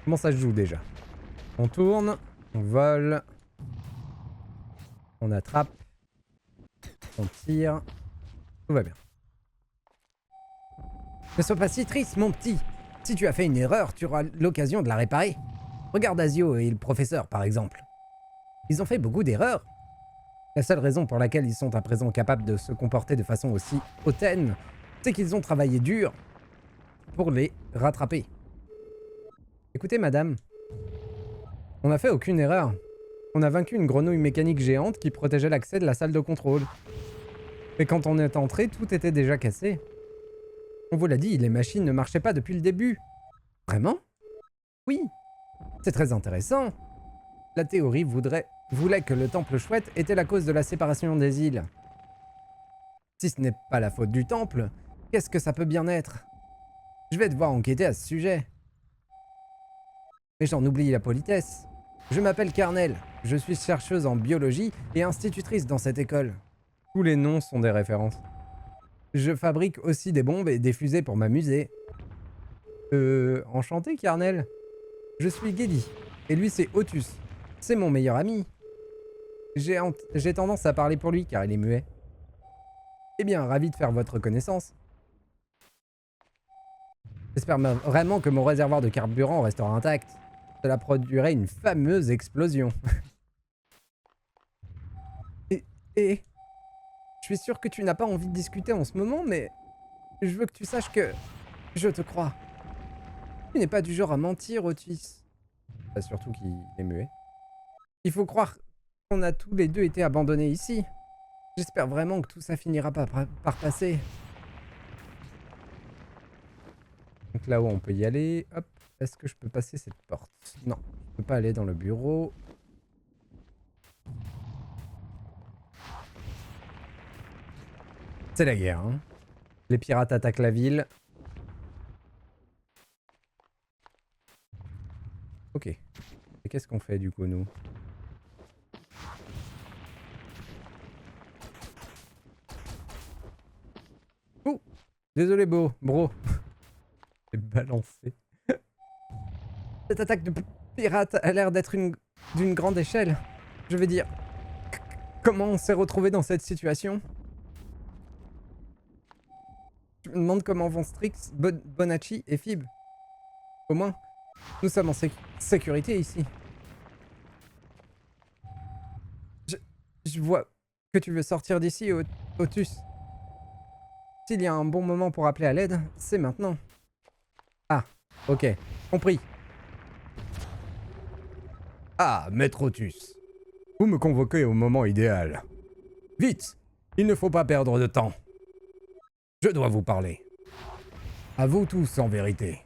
Comment ça se joue déjà? On tourne, on vole, on attrape, on tire, tout va bien. Ne sois pas si triste, mon petit. Si tu as fait une erreur, tu auras l'occasion de la réparer. Regarde Asio et le professeur, par exemple. Ils ont fait beaucoup d'erreurs. La seule raison pour laquelle ils sont à présent capables de se comporter de façon aussi hautaine, c'est qu'ils ont travaillé dur pour les rattraper. Écoutez, madame, on n'a fait aucune erreur. On a vaincu une grenouille mécanique géante qui protégeait l'accès de la salle de contrôle. Mais quand on est entré, tout était déjà cassé. On vous l'a dit, les machines ne marchaient pas depuis le début. Vraiment? Oui. C'est très intéressant. La théorie voulait que le temple chouette était la cause de la séparation des îles. Si ce n'est pas la faute du temple, qu'est-ce que ça peut bien être? Je vais devoir enquêter à ce sujet. Mais j'en oublie la politesse. Je m'appelle Carnel, je suis chercheuse en biologie et institutrice dans cette école. Tous les noms sont des références. Je fabrique aussi des bombes et des fusées pour m'amuser. Enchanté, Carnel. Je suis Geddy, et lui c'est Otus. C'est mon meilleur ami. J'ai tendance à parler pour lui car il est muet. Eh bien, ravi de faire votre connaissance. J'espère vraiment que mon réservoir de carburant restera intact. Cela produirait une fameuse explosion. et... Je suis sûr que tu n'as pas envie de discuter en ce moment, mais... Je veux que tu saches que... Je te crois. Tu n'es pas du genre à mentir, Otis. Surtout qu'il est muet. Il faut croire qu'on a tous les deux été abandonnés ici. J'espère vraiment que tout ça finira par passer. Donc là-haut, on peut y aller. Hop. Est-ce que je peux passer cette porte? Non. Je peux pas aller dans le bureau. C'est la guerre, hein. Les pirates attaquent la ville. Ok. Et qu'est-ce qu'on fait du coup, nous? Ouh! Désolé, bro. J'ai balancé. Cette attaque de pirates a l'air d'être d'une grande échelle. Je veux dire, comment on s'est retrouvé dans cette situation? Je me demande comment vont Strix, Bonacci et Fib. Au moins, nous sommes en sécurité ici. Je vois que tu veux sortir d'ici, Otus. S'il y a un bon moment pour appeler à l'aide, c'est maintenant. Ah, ok, compris. Ah, Maître Otus. Vous me convoquez au moment idéal. Vite, il ne faut pas perdre de temps. Je dois vous parler. À vous tous, en vérité.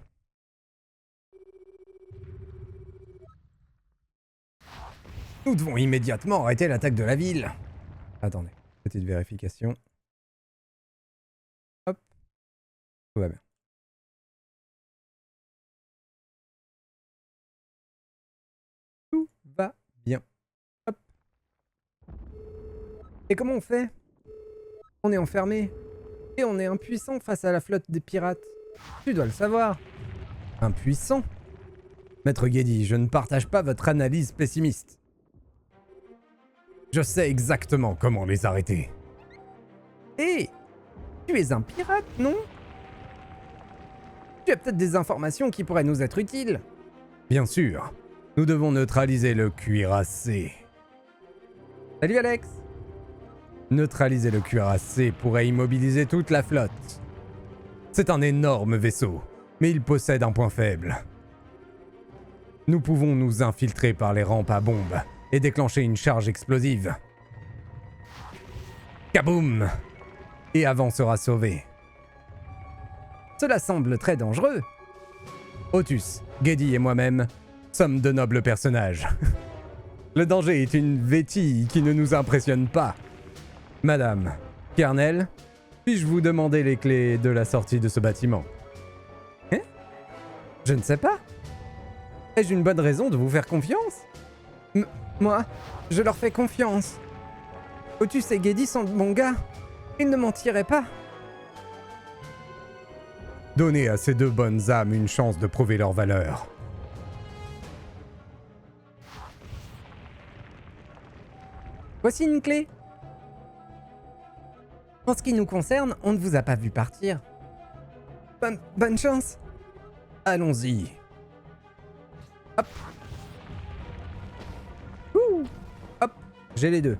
Nous devons immédiatement arrêter l'attaque de la ville. Attendez, petite vérification. Hop. Tout va bien. Tout va bien. Hop. Et comment on fait? On est enfermé. Et on est impuissant face à la flotte des pirates. Tu dois le savoir. Impuissant? Maître Geddy, je ne partage pas votre analyse pessimiste. Je sais exactement comment les arrêter. Hé! Tu es un pirate, non? Tu as peut-être des informations qui pourraient nous être utiles. Bien sûr. Nous devons neutraliser le cuirassé. Salut Alex! Neutraliser le cuirassé pourrait immobiliser toute la flotte. C'est un énorme vaisseau, mais il possède un point faible. Nous pouvons nous infiltrer par les rampes à bombes et déclencher une charge explosive. Kaboum! Et Avant sera sauvé. Cela semble très dangereux. Otus, Geddy et moi-même sommes de nobles personnages. Le danger est une vétille qui ne nous impressionne pas. Madame, Carnel, puis-je vous demander les clés de la sortie de ce bâtiment? Hein? Je ne sais pas. Ai-je une bonne raison de vous faire confiance? Moi, je leur fais confiance. Otus et Geddy sont de bons gars. Ils ne mentiraient pas. Donnez à ces deux bonnes âmes une chance de prouver leur valeur. Voici une clé. En ce qui nous concerne, on ne vous a pas vu partir. Bonne chance. Allons-y. Hop. Ouh. Hop. J'ai les deux.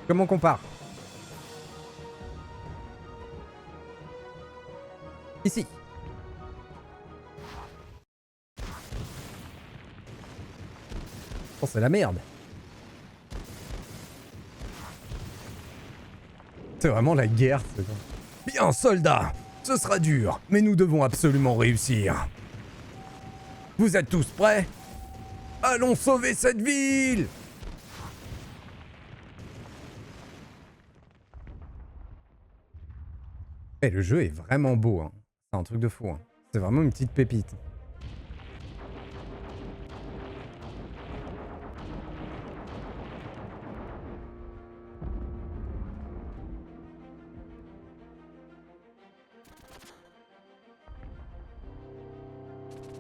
Comment qu'on part? Ici. Oh, c'est la merde. C'est vraiment la guerre, ce truc. Bien, soldats, ce sera dur, mais nous devons absolument réussir. Vous êtes tous prêts? Allons sauver cette ville! Et le jeu est vraiment beau, hein. C'est un truc de fou, hein. C'est vraiment une petite pépite.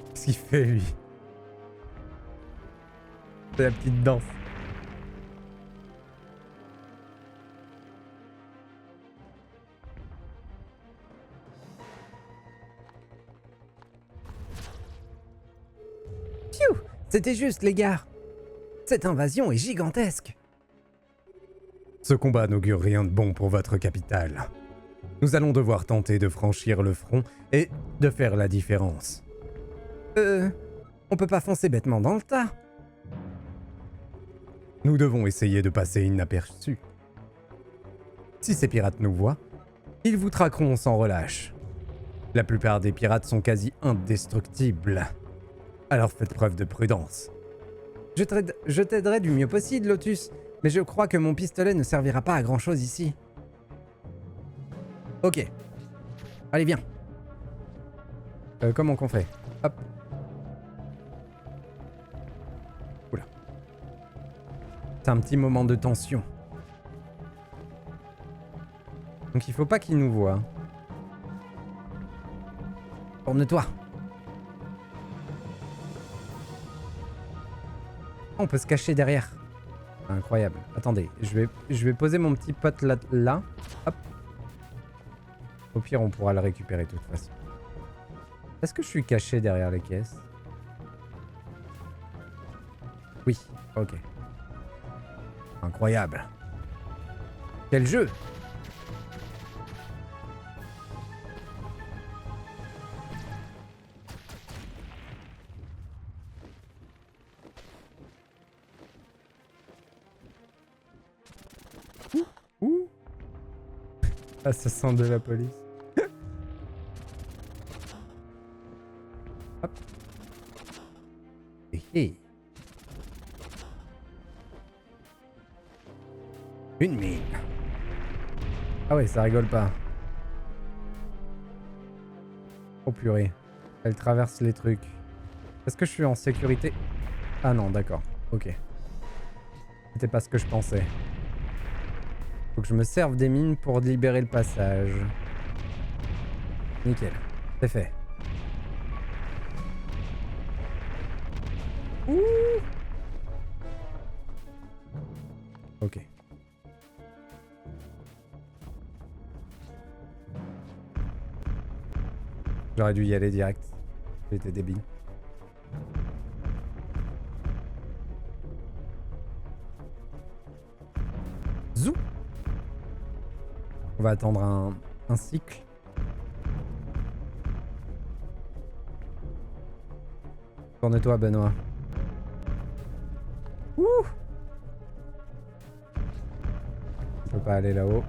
Qu'est-ce qu'il fait, lui? C'est la petite danse. Pfiou! C'était juste, les gars. Cette invasion est gigantesque. Ce combat n'augure rien de bon pour votre capitale. Nous allons devoir tenter de franchir le front et de faire la différence. On peut pas foncer bêtement dans le tas. Nous devons essayer de passer inaperçus. Si ces pirates nous voient, ils vous traqueront sans relâche. La plupart des pirates sont quasi indestructibles. Alors faites preuve de prudence. Je t'aiderai du mieux possible, Lotus, mais je crois que mon pistolet ne servira pas à grand chose ici. Ok. Allez, viens. Comment qu'on fait? Hop. Oula. C'est un petit moment de tension. Donc il faut pas qu'il nous voie. Tourne-toi. On peut se cacher derrière. Incroyable. Attendez, je vais poser mon petit pote là. Hop. Au pire, on pourra le récupérer de toute façon. Est-ce que je suis caché derrière les caisses? Oui, ok. Incroyable. Quel jeu! Ouh. Ah, ça sent de la police. Hop. Hé. Une mine. Ah ouais, ça rigole pas. Oh purée. Elle traverse les trucs. Est-ce que je suis en sécurité? Ah non, d'accord. Ok. C'était pas ce que je pensais. Faut que je me serve des mines pour libérer le passage. Nickel. C'est fait. Ouh. Ok. J'aurais dû y aller direct. J'étais débile. Zou. On va attendre un cycle. Tourne-toi, Benoît. Ouh. On peut pas aller là-haut.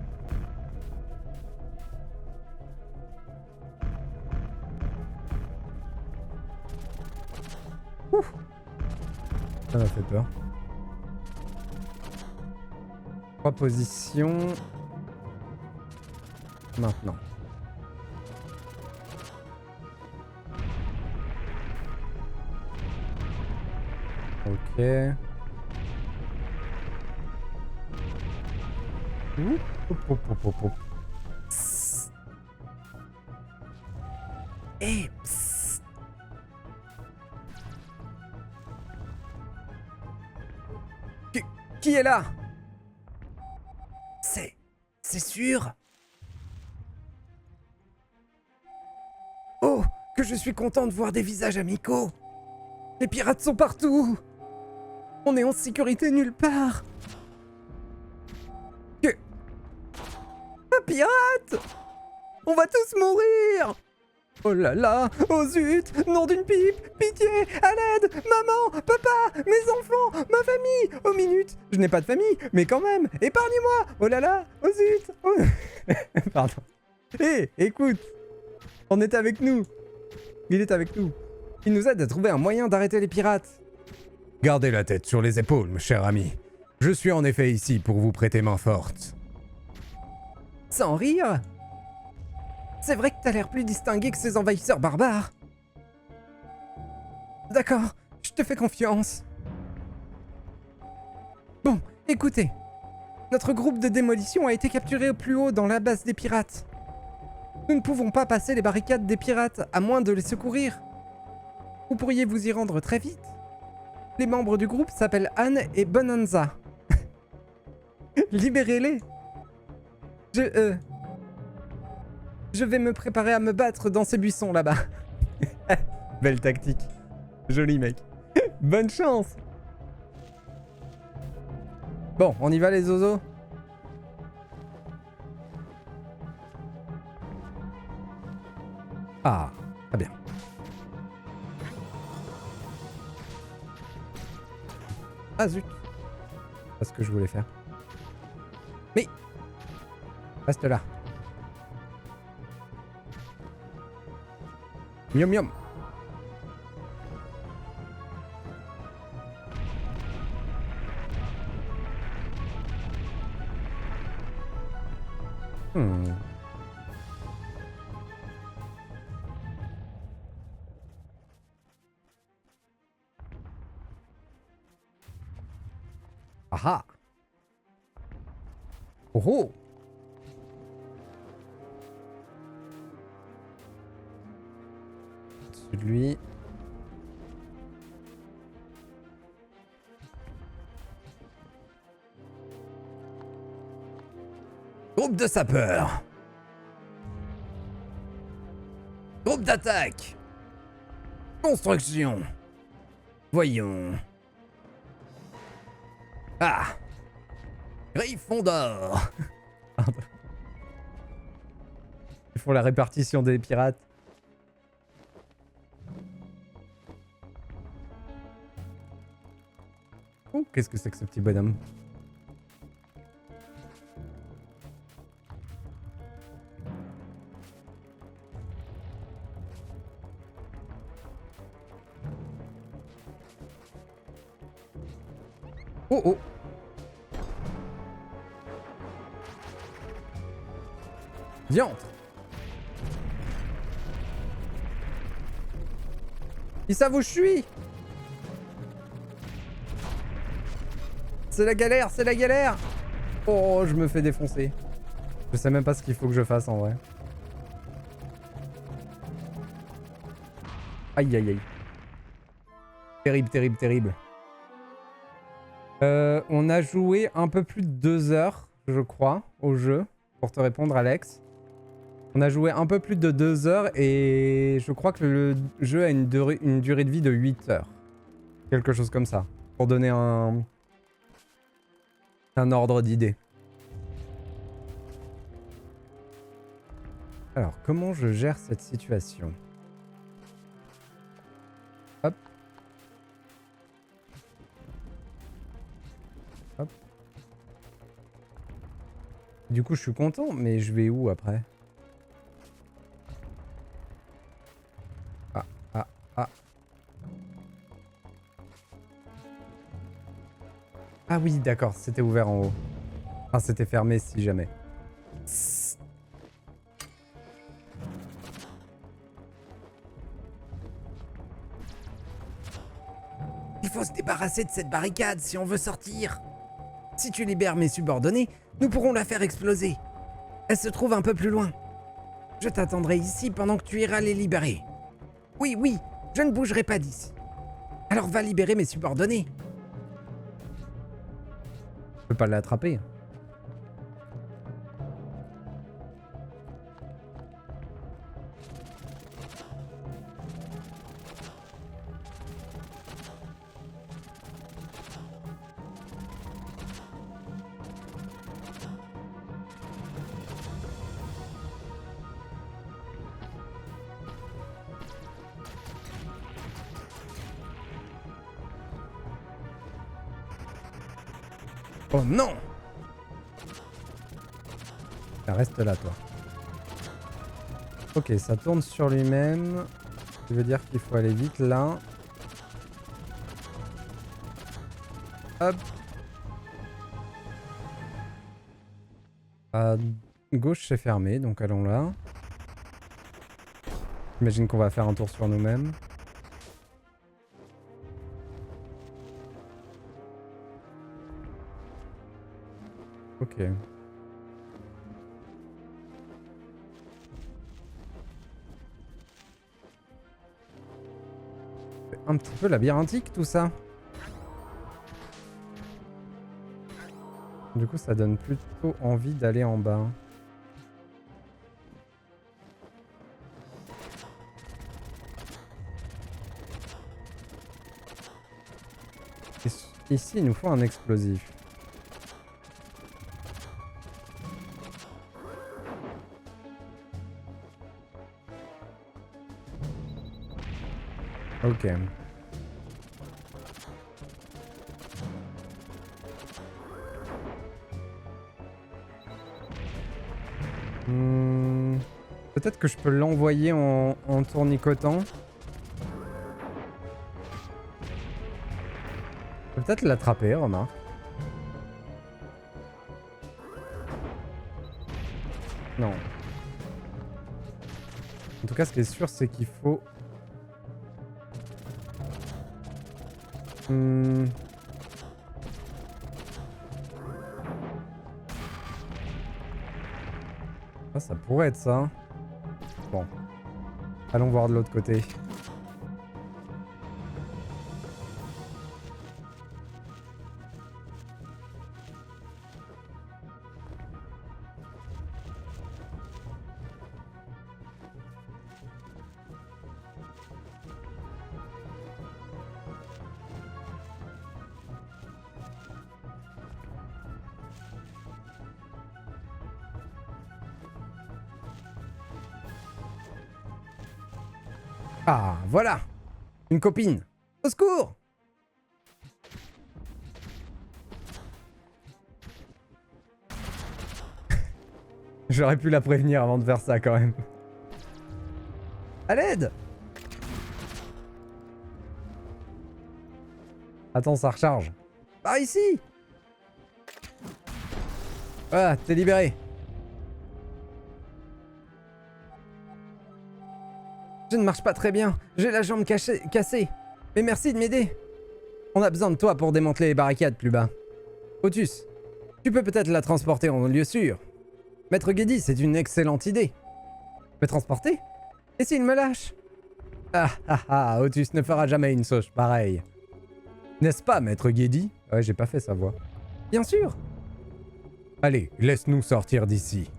Ouh. Ça m'a fait peur. 3 positions. Maintenant. Ok. Ouh. Hop, hop, hop, hop, hop. Psst. Hey, psst. Qui est là? sûr? Oh, que je suis content de voir des visages amicaux. Les pirates sont partout. On est en sécurité nulle part. Que... Un pirate! On va tous mourir! Oh là là! Oh zut! Nom d'une pipe! Pitié! À l'aide! Maman! Papa! Mes enfants! Ma famille! Oh minute! Je n'ai pas de famille, mais quand même! Épargnez-moi! Oh là là! Oh zut! Oh... Pardon. Hé! Écoute! On est avec nous! Il est avec nous. Il nous aide à trouver un moyen d'arrêter les pirates. Gardez la tête sur les épaules, mon cher ami. Je suis en effet ici pour vous prêter main forte. Sans rire? C'est vrai que t'as l'air plus distingué que ces envahisseurs barbares. D'accord, je te fais confiance. Bon, écoutez. Notre groupe de démolition a été capturé au plus haut dans la base des pirates. Nous ne pouvons pas passer les barricades des pirates à moins de les secourir. Vous pourriez vous y rendre très vite. Les membres du groupe s'appellent Anne et Bonanza. Libérez-les. Je vais me préparer à me battre dans ces buissons là-bas. Belle tactique. Joli mec. Bonne chance. Bon, on y va les zozos. Ah, très bien. Ah zut. C'est pas ce que je voulais faire. Mais reste là. Miam miam. Aha. Oh oh. Au-dessus de lui. Groupe de sapeurs. Groupe d'attaque. Construction. Voyons. Ah. Griffon d'or. Pardon. Ils font la répartition des pirates. Oh, qu'est-ce que c'est que ce petit bonhomme? Oh oh. Diantre. Ils savent où je suis. C'est la galère, c'est la galère. Oh, je me fais défoncer. Je sais même pas ce qu'il faut que je fasse en vrai. Aïe aïe aïe. Terrible, terrible, terrible. On a joué un peu plus de 2 heures, je crois, au jeu. Pour te répondre, Alex. On a joué un peu plus de 2 heures et je crois que le jeu a une durée de vie de 8 heures. Quelque chose comme ça. Pour donner un ordre d'idée. Alors, comment je gère cette situation? Hop. Hop. Du coup, je suis content, mais je vais où après? Ah, ah, ah. Ah oui, d'accord, c'était ouvert en haut. Enfin, c'était fermé si jamais. Il faut se débarrasser de cette barricade si on veut sortir. Si tu libères mes subordonnés, nous pourrons la faire exploser. Elle se trouve un peu plus loin. Je t'attendrai ici pendant que tu iras les libérer. Oui, oui, je ne bougerai pas d'ici. Alors va libérer mes subordonnés. Je peux pas l'attraper. Oh non! Reste là, toi. Ok, ça tourne sur lui-même. Ce qui veut dire qu'il faut aller vite là. Hop. À gauche, c'est fermé, donc allons là. J'imagine qu'on va faire un tour sur nous-mêmes. Ok. C'est un petit peu labyrinthique tout ça. Du coup, ça donne plutôt envie d'aller en bas. Ici, il nous faut un explosif. Ok. Peut-être que je peux l'envoyer en tournicotant. Je peux peut-être l'attraper, remarque. Non. En tout cas, ce qui est sûr, c'est qu'il faut... Ah, ça pourrait être ça. Bon. Allons voir de l'autre côté. Ah, voilà! Une copine! Au secours! J'aurais pu la prévenir avant de faire ça quand même. À l'aide! Attends, ça recharge. Par ici! Voilà, t'es libéré. Je ne marche pas très bien. J'ai la jambe cassée. Mais merci de m'aider. On a besoin de toi pour démanteler les barricades plus bas. Otus, tu peux peut-être la transporter en lieu sûr. Maître Guédi, c'est une excellente idée. Me transporter? Et s'il me lâche? Ah ah ah, Otus ne fera jamais une sauce pareille. N'est-ce pas, Maître Guédi? Ouais, j'ai pas fait sa voix. Bien sûr. Allez, laisse-nous sortir d'ici.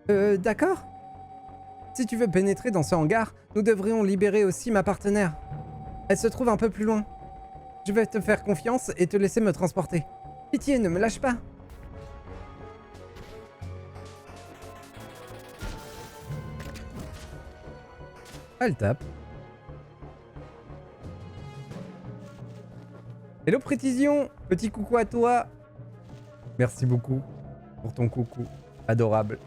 D'accord. Si tu veux pénétrer dans ce hangar, nous devrions libérer aussi ma partenaire. Elle se trouve un peu plus loin. Je vais te faire confiance et te laisser me transporter. Pitié, ne me lâche pas. Elle tape. Hello Précision, petit coucou à toi. Merci beaucoup pour ton coucou. Adorable.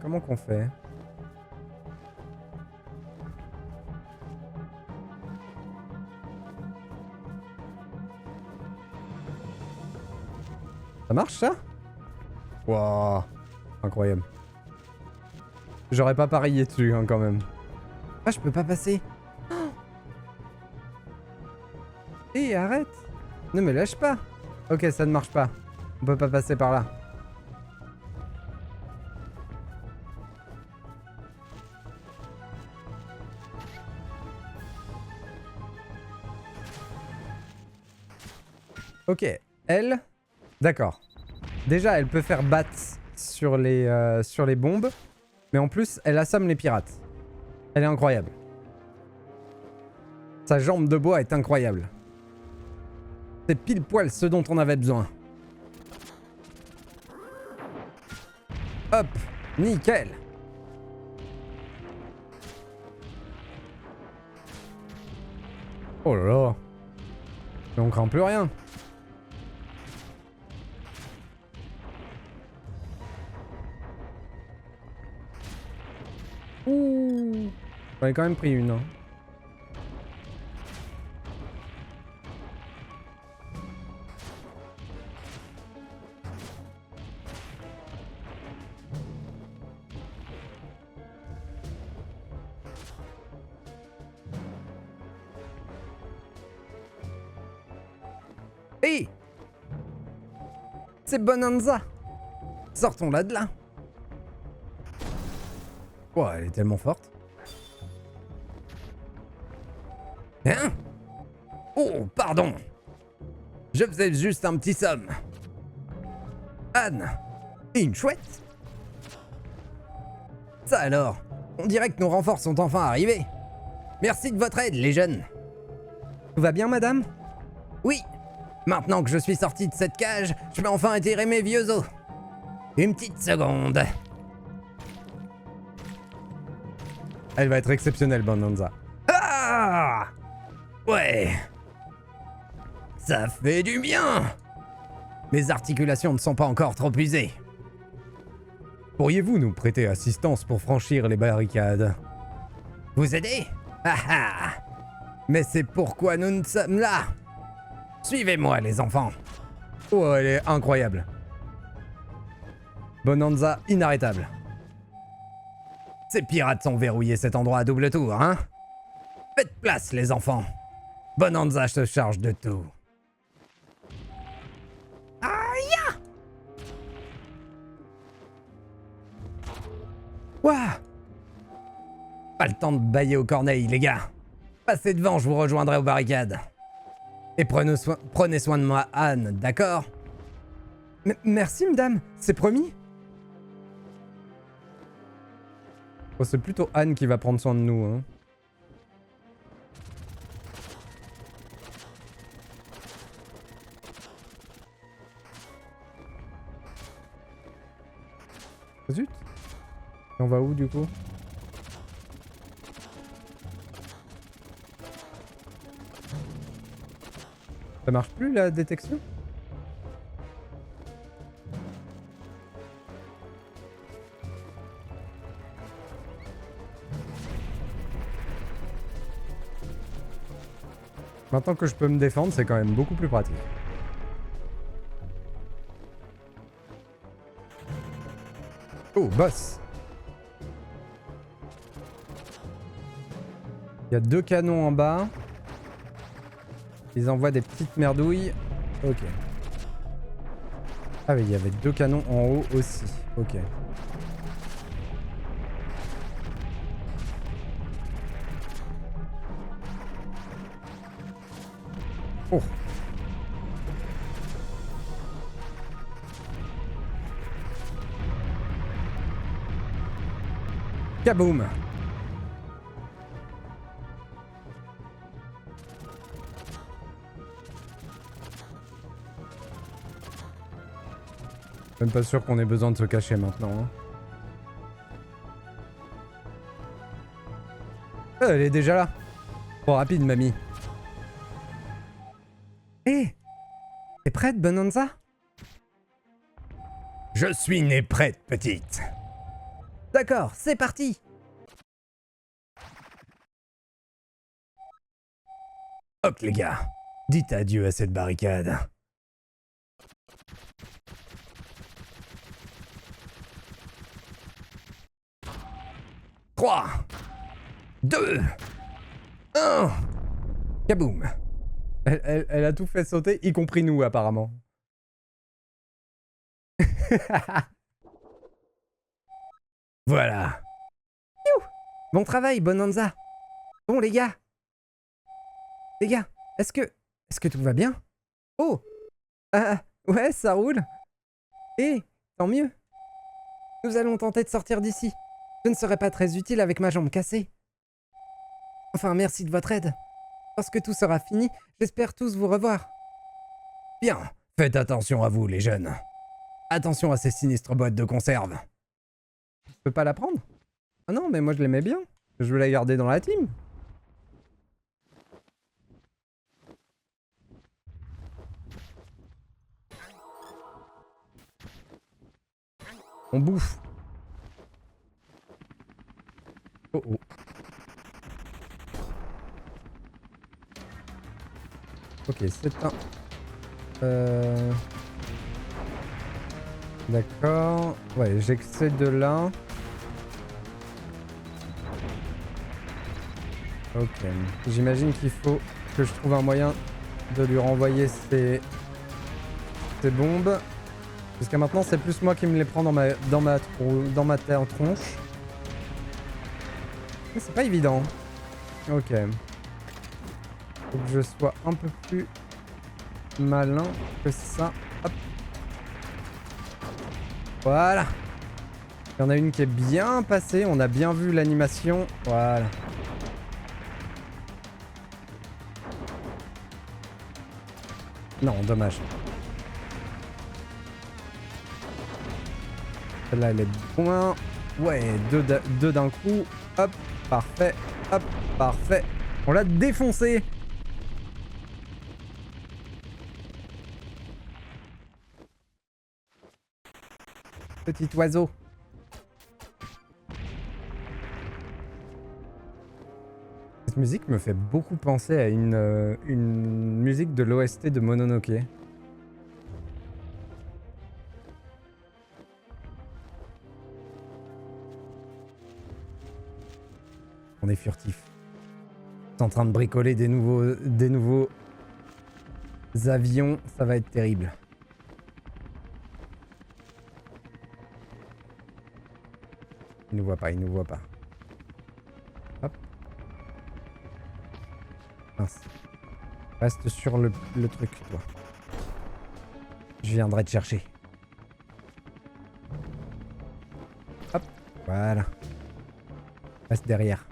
Comment qu'on fait? Ça marche ça? Waouh, incroyable. J'aurais pas parié dessus hein, quand même. Ah, je peux pas passer. Hé, arrête. Ne me lâche pas. Ok, ça ne marche pas. On peut pas passer par là. Ok, elle... D'accord. Déjà, elle peut faire bat sur les bombes. Mais en plus, elle assomme les pirates. Elle est incroyable. Sa jambe de bois est incroyable. C'est pile poil ce dont on avait besoin. Hop, nickel. Oh là là. On craint plus rien. Ouh. J'en ai quand même pris une. Hein. Hé! C'est Bonanza! Sortons-la de là! Oh, elle est tellement forte. Hein? Oh, pardon! Je faisais juste un petit somme. Anne! Et une chouette? Ça alors, on dirait que nos renforts sont enfin arrivés. Merci de votre aide, les jeunes. Tout va bien, madame? Oui. Maintenant que je suis sorti de cette cage, je peux enfin étirer mes vieux os. Une petite seconde. Elle va être exceptionnelle, Bonanza. Ah! Ouais. Ça fait du bien. Mes articulations ne sont pas encore trop usées. Pourriez-vous nous prêter assistance pour franchir les barricades? Vous aider? Ah ah! Mais c'est pourquoi nous sommes là. Suivez-moi, les enfants. Oh, elle est incroyable. Bonanza inarrêtable. Ces pirates ont verrouillé cet endroit à double tour, hein? Faites place, les enfants. Bonanza se charge de tout. Aïe! Ouah! Pas le temps de bailler aux corneilles, les gars. Passez devant, je vous rejoindrai aux barricades. Et prenez soin de moi, Anne, d'accord? Merci, madame, c'est promis. Oh, c'est plutôt Anne qui va prendre soin de nous, hein. Zut. Et on va où, du coup? Ça marche plus, la détection? Maintenant que je peux me défendre, c'est quand même beaucoup plus pratique. Oh, boss! Il y a 2 canons en bas. Ils envoient des petites merdouilles. Ok. Ah oui, il y avait 2 canons en haut aussi. Ok. Oh. Kaboom. Même pas sûr qu'on ait besoin de se cacher maintenant. Hein. Elle est déjà là. Trop rapide, mamie. Hé! T'es prête, Bonanza? Je suis née prête, petite. D'accord, c'est parti. Ok, les gars. Dites adieu à cette barricade. Trois, 2, 1. Kaboum. Elle a tout fait sauter, y compris nous, apparemment. Voilà. Youh. Bon travail, Bonanza. Bon, les gars. Les gars, est-ce que tout va bien? Oh. Ouais, ça roule. Eh, tant mieux. Nous allons tenter de sortir d'ici. Je ne serai pas très utile avec ma jambe cassée. Enfin, merci de votre aide. Lorsque tout sera fini, j'espère tous vous revoir. Bien, faites attention à vous, les jeunes. Attention à ces sinistres boîtes de conserve. Je peux pas la prendre? Ah non, mais moi je l'aimais bien. Je veux la garder dans la team. On bouffe. Oh oh. Ok, c'est un... D'accord. Ouais, j'excède de là. Ok. J'imagine qu'il faut que je trouve un moyen de lui renvoyer ses bombes. Jusqu'à maintenant, c'est plus moi qui me les prends dans ma tronche. Mais c'est pas évident. Ok. Faut que je sois un peu plus malin que ça. Hop. Voilà. Il y en a une qui est bien passée. On a bien vu l'animation. Voilà. Non, dommage. Celle-là, elle est loin. Ouais, deux d'un coup. Hop, parfait. Hop, parfait. On l'a défoncé. Petit oiseau. Cette musique me fait beaucoup penser à une musique de l'OST de Mononoke. On est furtif. On est en train de bricoler des nouveaux avions. Ça va être terrible. Il nous voit pas, il nous voit pas. Hop. Mince. Reste sur le truc, toi. Je viendrai te chercher. Hop. Voilà. Reste derrière.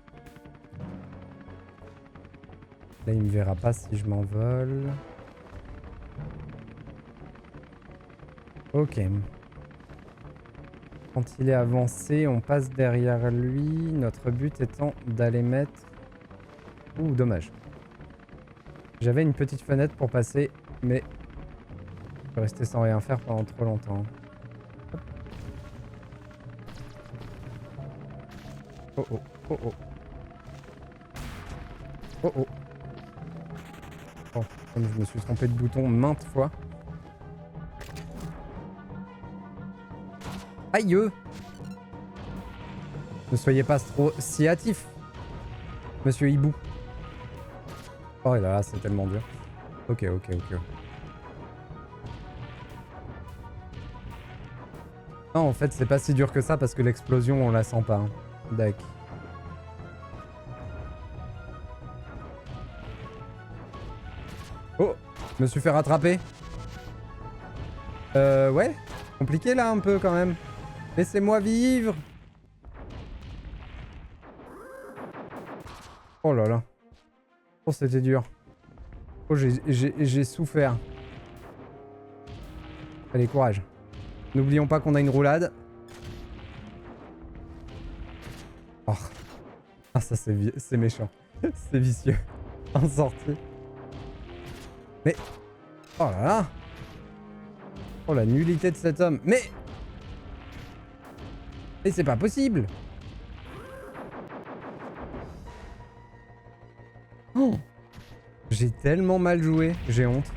Là, il me verra pas si je m'envole. Ok. Quand il est avancé, on passe derrière lui. Notre but étant d'aller mettre... Ouh, dommage. J'avais une petite fenêtre pour passer, mais je peux rester sans rien faire pendant trop longtemps. Hop. Oh oh, oh oh. Oh oh. Oh, comme je me suis trompé de bouton maintes fois. Aïe! Ne soyez pas trop si hâtif, monsieur Hibou. Oh là là, c'est tellement dur. Ok, ok, ok. Non, en fait, c'est pas si dur que ça parce que l'explosion, on la sent pas. Hein. D'accord. Oh! Je me suis fait rattraper. Ouais. Compliqué là un peu quand même. Laissez-moi vivre. Oh là là. Oh, c'était dur. Oh, j'ai souffert. Allez, courage. N'oublions pas qu'on a une roulade. Oh. Ah, ça c'est méchant. C'est vicieux. En sortie. Mais... Oh là là. Oh, la nullité de cet homme. Mais c'est pas possible. Oh. J'ai tellement mal joué. J'ai honte.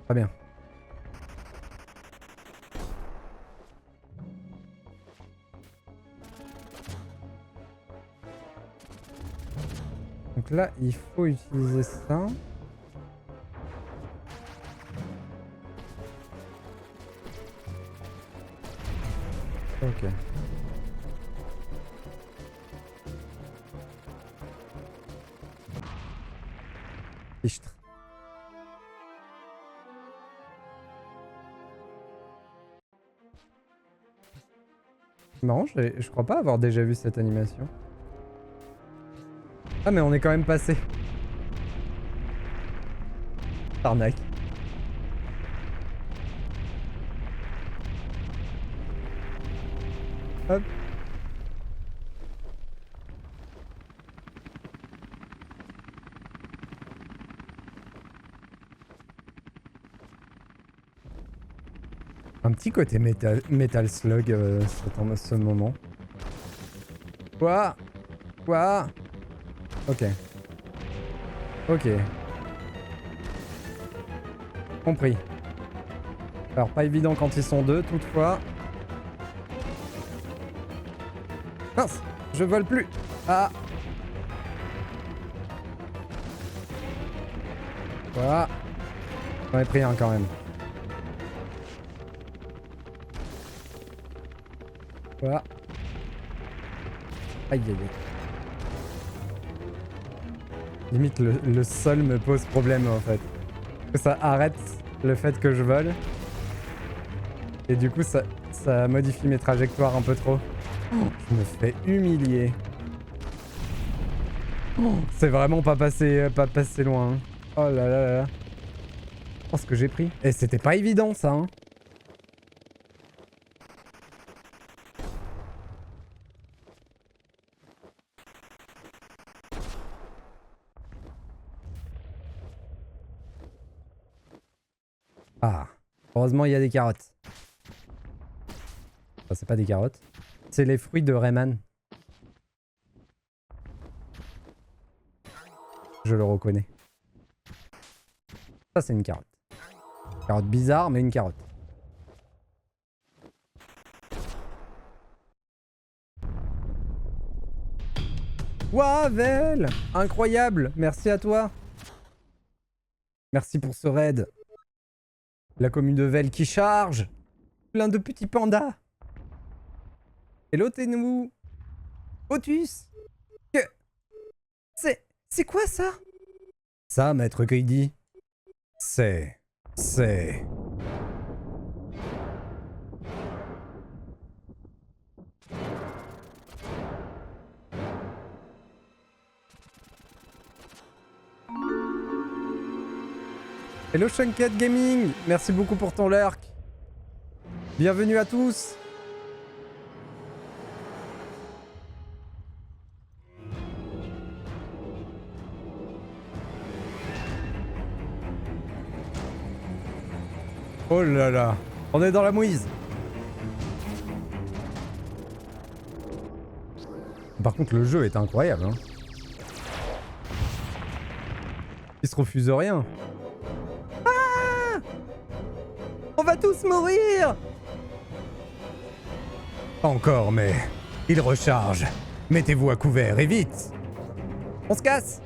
Très bien. Donc là, il faut utiliser ça. Ok. Fichtre. C'est marrant, je crois pas avoir déjà vu cette animation. Ah mais on est quand même passé. Arnaque. Hop. petit côté Metal Slug ce moment. Quoi? Quoi? Ok. Ok. Compris. Alors pas évident quand ils sont deux toutefois. Mince, je vole plus. Ah. Voilà. J'en ai pris un quand même. Voilà. Aïe aïe aïe. Limite le sol me pose problème en fait. Que ça arrête le fait que je vole. Et du coup ça modifie mes trajectoires un peu trop. Oh, je me fais humilier. Oh, c'est vraiment pas passé loin. Hein. Oh là là là là. Oh ce que j'ai pris. Et c'était pas évident ça hein. Ah. Heureusement il y a des carottes. Enfin, c'est pas des carottes. C'est les fruits de Rayman. Je le reconnais. Ça c'est une carotte. Carotte bizarre mais une carotte. Waouh Vel, incroyable. Merci à toi. Merci pour ce raid. La commune de Vel qui charge. Plein de petits pandas. Hello Tenou. Otus. Que... C'est quoi ça? Ça, maître Greedy. C'est... Hello Shunket Gaming. Merci beaucoup pour ton lurk. Bienvenue à tous. Oh là là, on est dans la mouise. Par contre, le jeu est incroyable. Hein. Il se refuse rien. Ah! On va tous mourir! Pas encore, mais il recharge. Mettez-vous à couvert et vite. On se casse.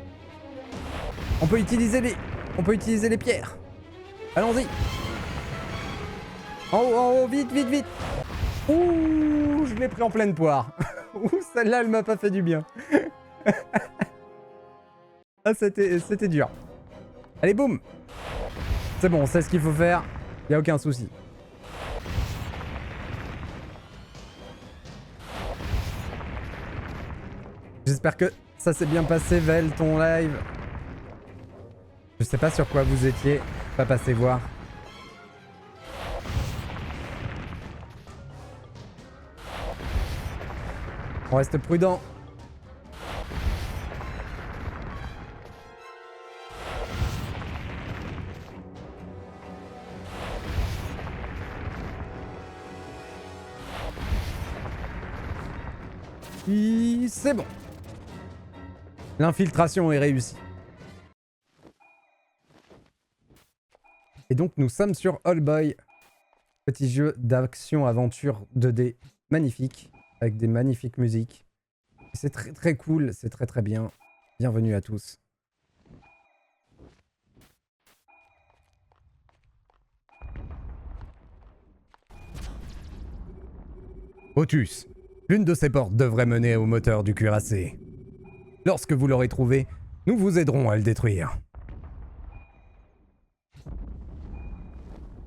On peut utiliser les pierres. Allons-y. En haut, vite, vite, vite. Ouh, je l'ai pris en pleine poire. Ouh, celle-là, elle m'a pas fait du bien. Ah, c'était dur. Allez, boum. C'est bon, on sait ce qu'il faut faire. Y a aucun souci. J'espère que ça s'est bien passé, Vel, ton live. Je sais pas sur quoi vous étiez. Pas passé voir. On reste prudent. C'est bon. L'infiltration est réussie. Et donc nous sommes sur All Boy. Petit jeu d'action-aventure 2D magnifique. Avec des magnifiques musiques. C'est très très cool, c'est très très bien. Bienvenue à tous. Otus, l'une de ces portes devrait mener au moteur du cuirassé. Lorsque vous l'aurez trouvé, nous vous aiderons à le détruire.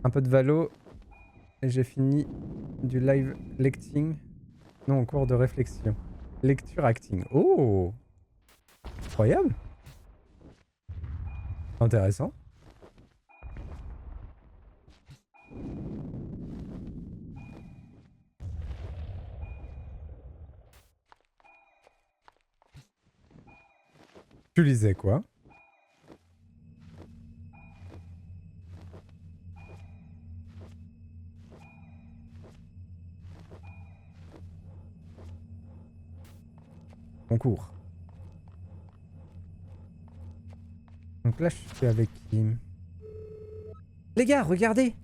Un peu de valo. Et j'ai fini du live lecting. Non, en cours de réflexion. Lecture acting. Oh! Incroyable! Intéressant. Tu lisais quoi? concours. Donc là, je suis avec qui? Les gars, regardez!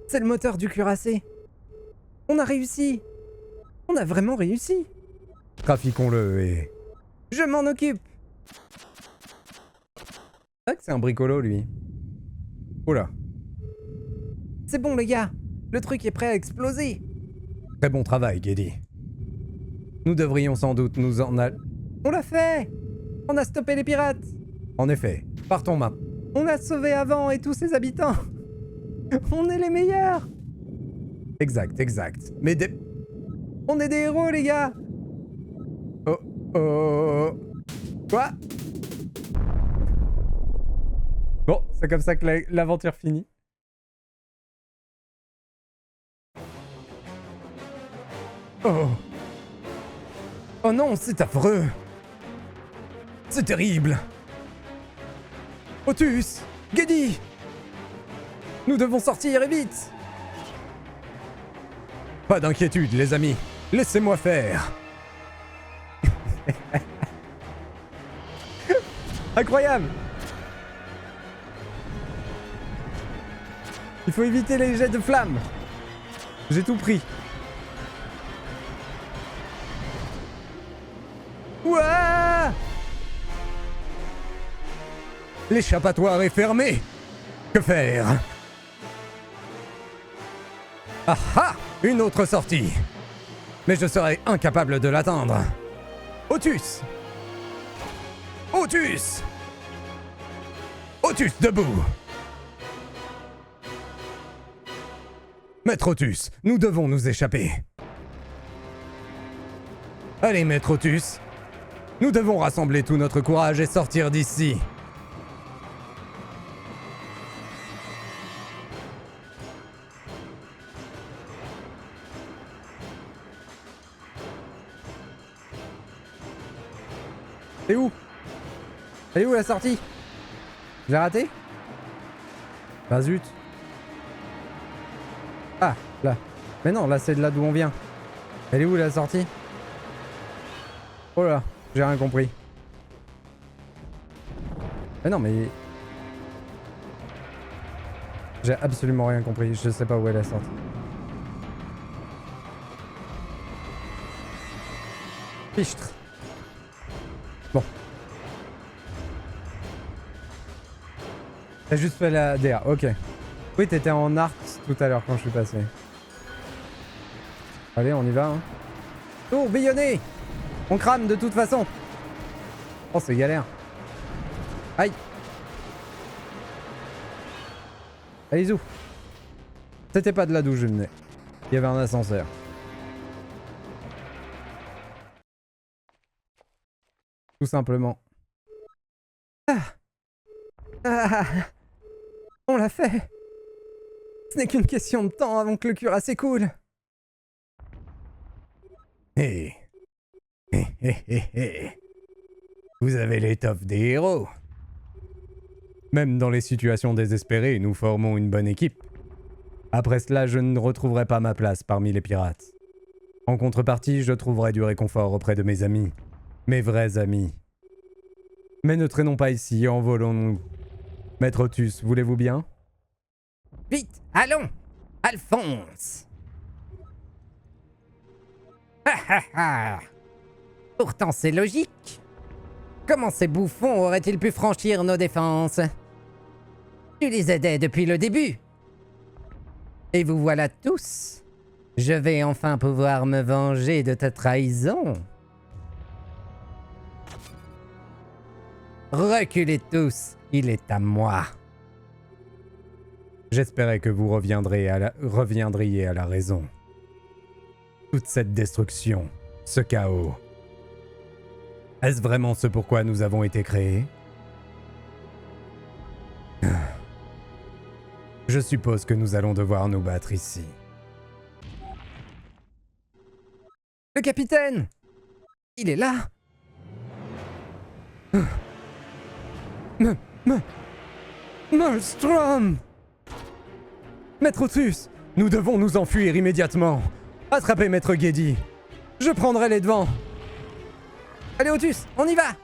C'est le moteur du cuirassé. On a réussi! On a vraiment réussi! Trafiquons-le et... Je m'en occupe! C'est vrai que c'est un bricolo, lui. Oula. C'est bon, les gars! Le truc est prêt à exploser! Très bon travail, Geddy. Nous devrions sans doute nous en aller... On l'a fait! On a stoppé les pirates! En effet, partons maintenant. On a sauvé Avant et tous ses habitants! On est les meilleurs! Exact, exact. Mais des... On est des héros, les gars! Oh, oh... Quoi? Bon, c'est comme ça que l'aventure finit. Oh! Oh non, c'est affreux! C'est terrible! Otus! Geddy! Nous devons sortir et vite! Pas d'inquiétude, les amis. Laissez-moi faire. Incroyable! Il faut éviter les jets de flammes. J'ai tout pris. Ouah! L'échappatoire est fermé. Que faire? Ah ah! Une autre sortie. Mais je serai incapable de l'atteindre. Otus! Otus! Otus, debout! Maître Otus, nous devons nous échapper. Allez, Maître Otus. Nous devons rassembler tout notre courage et sortir d'ici. C'est où? Elle est où la sortie? J'ai raté? Bah zut. Ah, là. Mais non, là c'est de là d'où on vient. Elle est où la sortie? Oh là, j'ai rien compris. Mais non, mais... J'ai absolument rien compris, je sais pas où est la sortie. Fichtre. Bon. T'as juste fait la DA, ok. Oui, t'étais en art tout à l'heure quand je suis passé. Allez, on y va, hein. Tourbillonner! On crame de toute façon. Oh, c'est galère. Aïe. Allez, zou. C'était pas de là d'où je venais. Il y avait un ascenseur. Tout simplement. Ah. Ah. On l'a fait. Ce n'est qu'une question de temps avant que le cuirassé coule. Hé. Vous avez l'étoffe des héros. Même dans les situations désespérées, nous formons une bonne équipe. Après cela, je ne retrouverai pas ma place parmi les pirates. En contrepartie, je trouverai du réconfort auprès de mes amis. Mes vrais amis. Mais ne traînons pas ici, envolons-nous. Maître Otus, voulez-vous bien? Vite, allons! Alphonse! Ha ha ha! Pourtant c'est logique. Comment ces bouffons auraient-ils pu franchir nos défenses? Tu les aidais depuis le début. Et vous voilà tous. Je vais enfin pouvoir me venger de ta trahison. Reculez tous, il est à moi. J'espérais que vous reviendriez à la raison. Toute cette destruction, ce chaos... Est-ce vraiment ce pourquoi nous avons été créés? Je suppose que nous allons devoir nous battre ici. Le capitaine! Il est là! Maelstrom! Maître Otus, nous devons nous enfuir immédiatement. Attrapez Maître Geddy. Je prendrai les devants. Allez, Otus, on y va.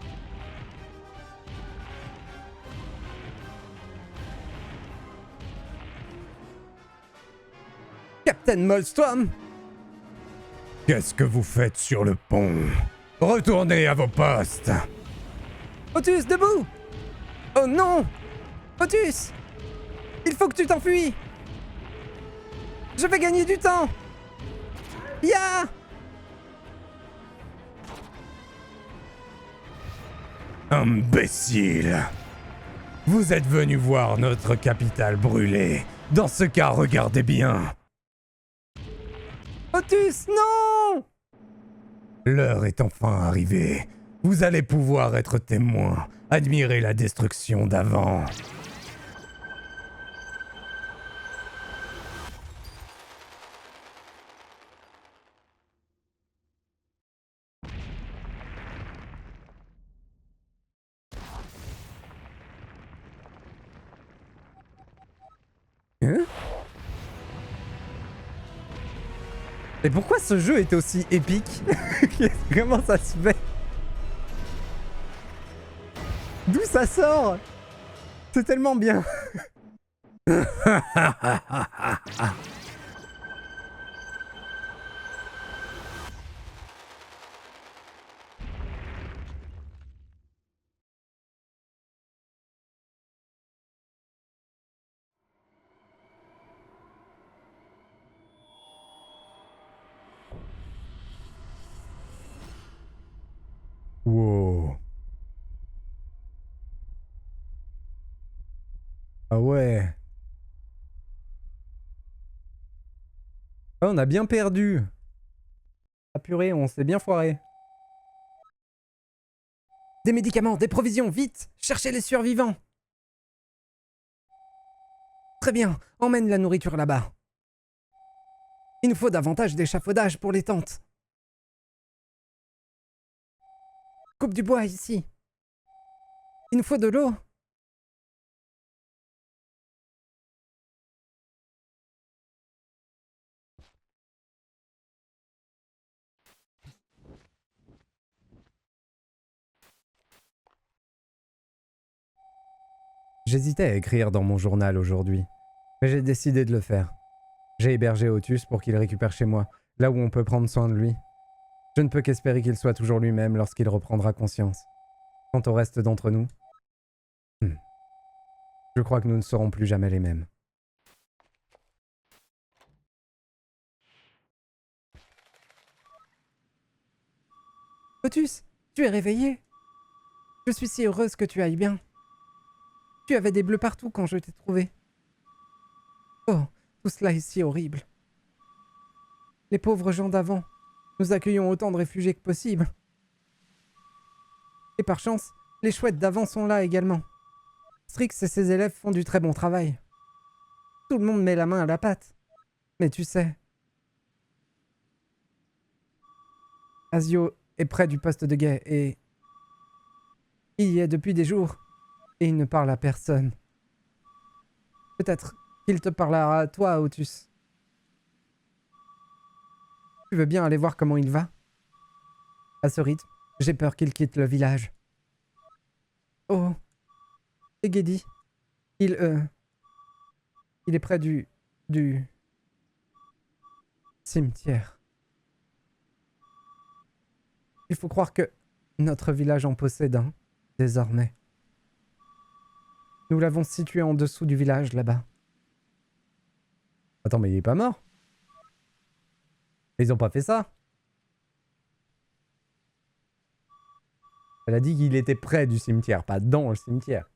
Captain Molstrom. Qu'est-ce que vous faites sur le pont? Retournez à vos postes. Otus, debout. Oh non. Otus, il faut que tu t'enfuis. Je vais gagner du temps. Ya. Imbécile! Vous êtes venu voir notre capitale brûler. Dans ce cas, regardez bien. Otus, non. L'heure est enfin arrivée. Vous allez pouvoir être témoin, admirer la destruction d'avant. Hein? Et pourquoi ce jeu est aussi épique? Comment ça se fait? D'où ça sort? C'est tellement bien. Wow. Ah ouais. Ah, on a bien perdu. Ah purée, on s'est bien foiré. Des médicaments, des provisions, vite! Cherchez les survivants! Très bien, emmène la nourriture là-bas. Il nous faut davantage d'échafaudage pour les tentes. Coupe du bois ici. Il nous faut de l'eau. J'hésitais à écrire dans mon journal aujourd'hui, mais j'ai décidé de le faire. J'ai hébergé Otus pour qu'il récupère chez moi, là où on peut prendre soin de lui. Je ne peux qu'espérer qu'il soit toujours lui-même lorsqu'il reprendra conscience. Quant au reste d'entre nous, je crois que nous ne serons plus jamais les mêmes. Otus, tu es réveillé? Je suis si heureuse que tu ailles bien. Tu avais des bleus partout quand je t'ai trouvé. Oh, tout cela est si horrible. Les pauvres gens d'avant. Nous accueillons autant de réfugiés que possible. Et par chance, les chouettes d'avant sont là également. Strix et ses élèves font du très bon travail. Tout le monde met la main à la pâte. Mais tu sais... Asio est près du poste de guet et... il y est depuis des jours. Et il ne parle à personne. Peut-être qu'il te parlera à toi, Otus. Tu veux bien aller voir comment il va? À ce rythme, j'ai peur qu'il quitte le village. Oh, c'est Geddy. Il est près du cimetière. Il faut croire que notre village en possède un, désormais. Nous l'avons situé en dessous du village, là-bas. Attends, mais il est pas mort? Ils ont pas fait ça? Elle a dit qu'il était près du cimetière, pas dans le cimetière.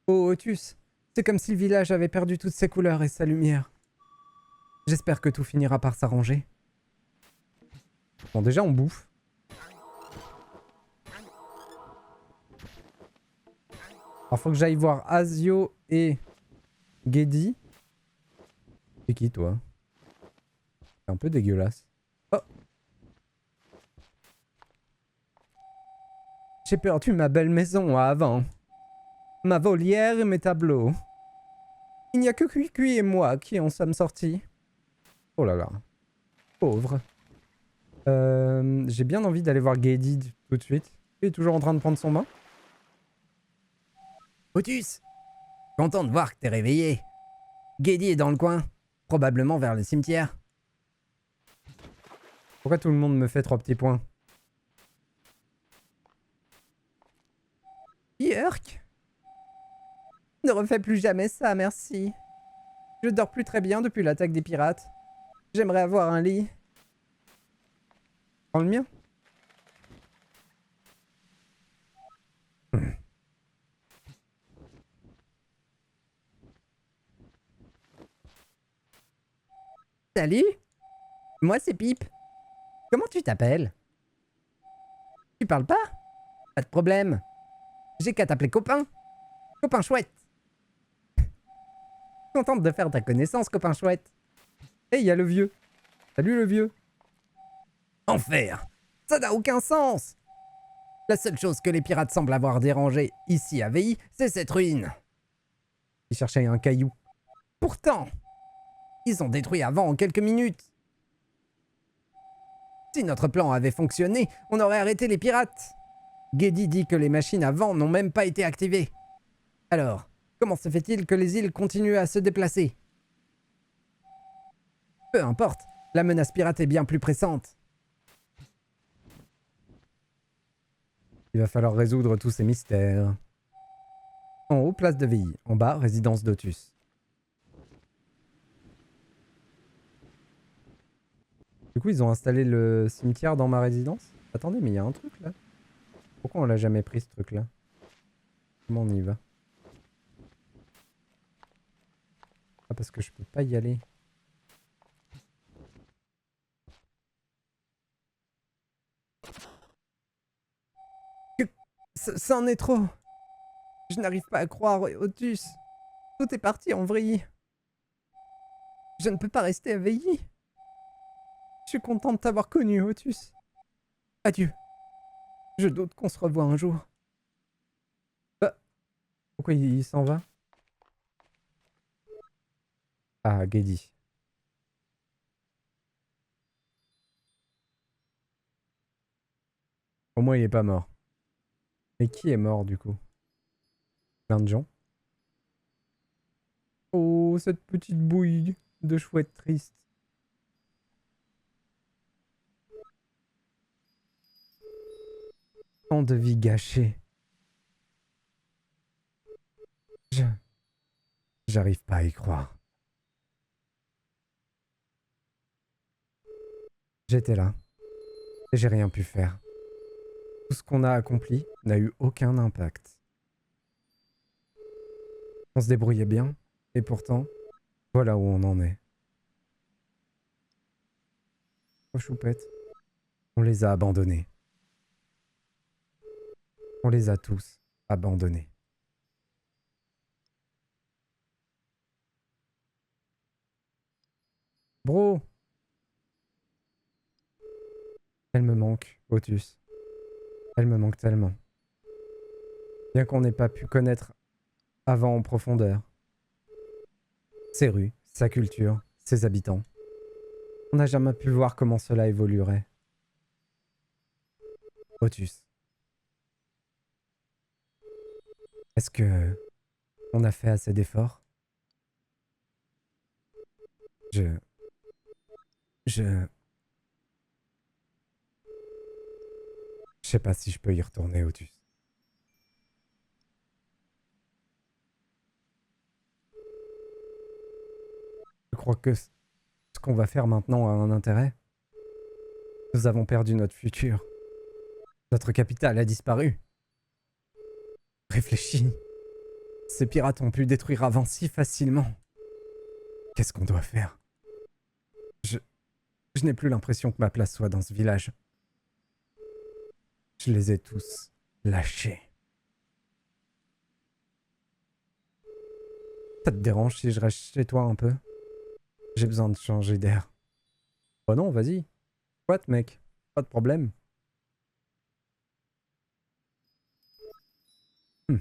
Oh, Otus, c'est comme si le village avait perdu toutes ses couleurs et sa lumière. J'espère que tout finira par s'arranger. Bon, déjà, on bouffe. Alors, faut que j'aille voir Asio et Geddy. C'est qui, toi? C'est un peu dégueulasse. Oh! J'ai perdu ma belle maison avant. Ma volière et mes tableaux. Il n'y a que Cui-Cui et moi qui en sommes sortis. Oh là là. Pauvre. J'ai bien envie d'aller voir Geddy tout de suite. Il est toujours en train de prendre son bain. Otus, content de voir que t'es réveillé. Geddy est dans le coin, probablement vers le cimetière. Pourquoi tout le monde me fait 3 petits points? Yerk, ne refais plus jamais ça, merci. Je dors plus très bien depuis l'attaque des pirates. J'aimerais avoir un lit. Prends le mien. Salut, moi c'est Pipe. Comment tu t'appelles? Tu parles pas? Pas de problème. J'ai qu'à t'appeler copain. Copain chouette. Contente de faire ta connaissance, copain chouette. Et il y a le vieux. Salut le vieux. Enfer! Ça n'a aucun sens! La seule chose que les pirates semblent avoir dérangé ici à VI, c'est cette ruine. Ils cherchaient un caillou. Pourtant, ils ont détruit avant en quelques minutes. Si notre plan avait fonctionné, on aurait arrêté les pirates. Geddy dit que les machines à vent n'ont même pas été activées. Alors, comment se fait-il que les îles continuent à se déplacer? Peu importe, la menace pirate est bien plus pressante. Il va falloir résoudre tous ces mystères. En haut, place de VI. En bas, résidence d'Otus. Du coup, ils ont installé le cimetière dans ma résidence. Attendez, mais il y a un truc là. Pourquoi on l'a jamais pris ce truc là? Comment on y va? Ah, parce que je peux pas y aller. Ça en est trop. Je n'arrive pas à croire, Otus. Tout est parti en vrille. Je ne peux pas rester à veiller. Je suis content de t'avoir connu, Otus. Adieu. Je doute qu'on se revoie un jour. Ah, pourquoi il s'en va? Ah, Geddy. Au moins, il est pas mort. Mais qui est mort, du coup? Plein de gens. Oh, cette petite bouille de chouette triste. Tant de vie gâchée. J'arrive pas à y croire. J'étais là. Et j'ai rien pu faire. Tout ce qu'on a accompli n'a eu aucun impact. On se débrouillait bien. Et pourtant, voilà où on en est. Oh choupette. On les a abandonnés. On les a tous abandonnés. Bro! Elle me manque, Otus. Elle me manque tellement. Bien qu'on n'ait pas pu connaître avant en profondeur. Ses rues, sa culture, ses habitants. On n'a jamais pu voir comment cela évoluerait. Otus. Est-ce que on a fait assez d'efforts? Je sais pas si je peux y retourner, Otus. Je crois que ce qu'on va faire maintenant a un intérêt. Nous avons perdu notre futur. Notre capitale a disparu. Réfléchis. Ces pirates ont pu détruire avant si facilement. Qu'est-ce qu'on doit faire? Je n'ai plus l'impression que ma place soit dans ce village. Je les ai tous lâchés. Ça te dérange si je reste chez toi un peu? J'ai besoin de changer d'air. Oh non, vas-y. What, mec? Pas de problème. Hmm.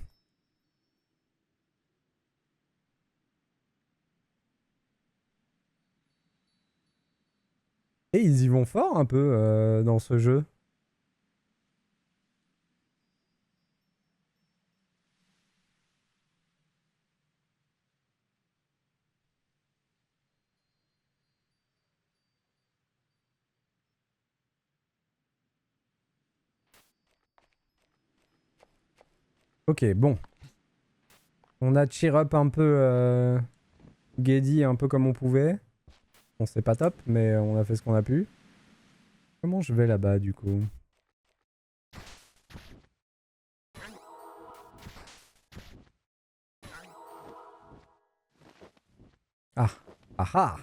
Et ils y vont fort un peu dans ce jeu. Ok, bon. On a cheer up un peu Geddy un peu comme on pouvait. Bon, c'est pas top, mais on a fait ce qu'on a pu. Comment je vais là-bas du coup? Ah, ah ah.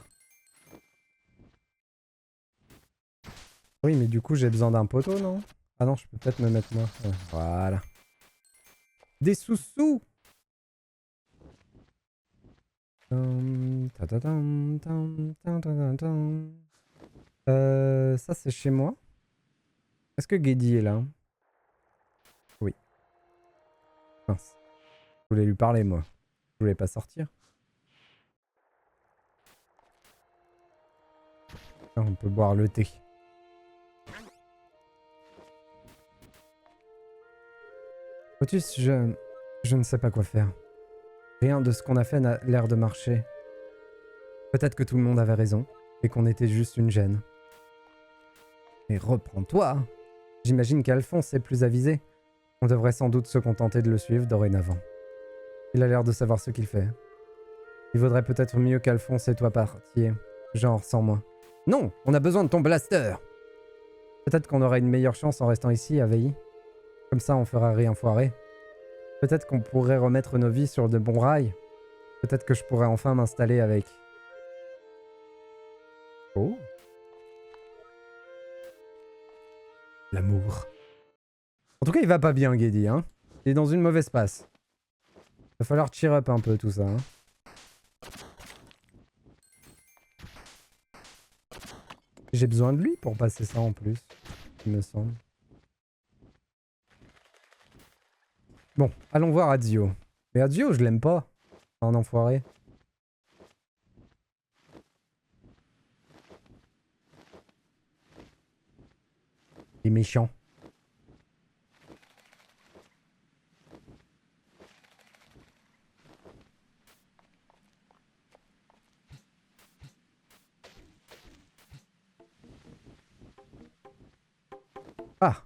Oui, mais du coup j'ai besoin d'un poteau, non? Ah non, je peux peut-être me mettre moi. Ouais, voilà. Des sous-sous. Ça c'est chez moi. Est-ce que Geddy est là? Oui. Mince. Je voulais lui parler moi. Je voulais pas sortir. Ah, on peut boire le thé. Otus, je ne sais pas quoi faire. Rien de ce qu'on a fait n'a l'air de marcher. Peut-être que tout le monde avait raison et qu'on était juste une gêne. Mais reprends-toi. J'imagine qu'Alphonse est plus avisé. On devrait sans doute se contenter de le suivre dorénavant. Il a l'air de savoir ce qu'il fait. Il vaudrait peut-être mieux qu'Alphonse et toi partiez. Genre sans moi. Non, on a besoin de ton blaster. Peut-être qu'on aura une meilleure chance en restant ici à veiller. Comme ça, on fera rien foirer. Peut-être qu'on pourrait remettre nos vies sur de bons rails. Peut-être que je pourrais enfin m'installer avec... Oh. L'amour. En tout cas, il va pas bien, Geddy, hein. Il est dans une mauvaise passe. Va falloir cheer up un peu tout ça, hein. J'ai besoin de lui pour passer ça en plus, il me semble. Bon, allons voir Addio. Mais Addio, je l'aime pas. Un enfoiré. Il est méchant. Ah.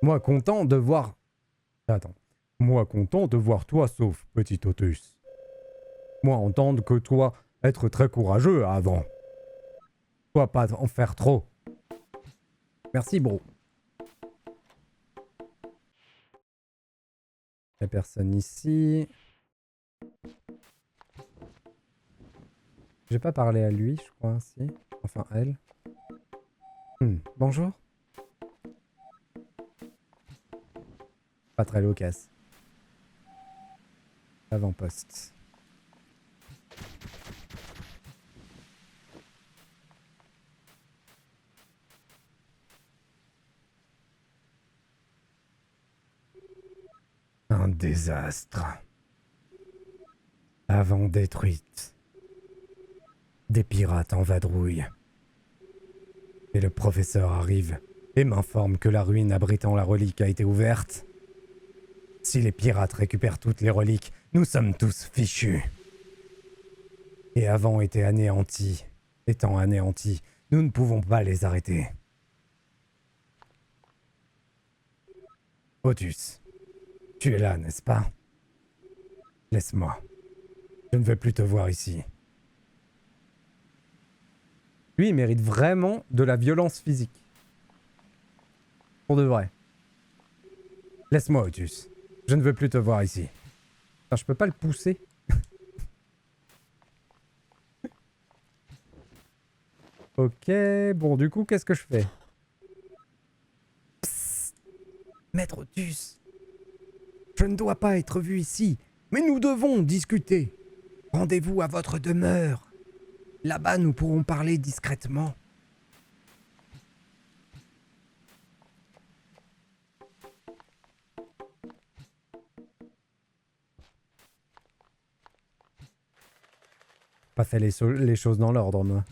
Moi content de voir... Attends. Moi content de voir toi sauf, petit Otus. Moi entendre que toi être très courageux avant. Toi pas en faire trop. Merci, bro. Y'a personne ici. J'ai pas parlé à lui, je crois, si. Enfin, elle. Bonjour. Pas très loquace. Avant-poste. Un désastre. Avant détruite. Des pirates en vadrouille. Et le professeur arrive et m'informe que la ruine abritant la relique a été ouverte. Si les pirates récupèrent toutes les reliques, nous sommes tous fichus. Et avant était anéanti. Étant anéantis, nous ne pouvons pas les arrêter. Otus, tu es là, n'est-ce pas? Laisse-moi. Je ne veux plus te voir ici. Lui, il mérite vraiment de la violence physique. Pour de vrai. Laisse-moi, Otus. Je ne veux plus te voir ici. Enfin, je peux pas le pousser. Ok, bon, du coup, qu'est-ce que je fais? Psst, Maître Otus, je ne dois pas être vu ici, mais nous devons discuter. Rendez-vous à votre demeure. Là-bas, nous pourrons parler discrètement. pas fait les choses dans l'ordre, moi.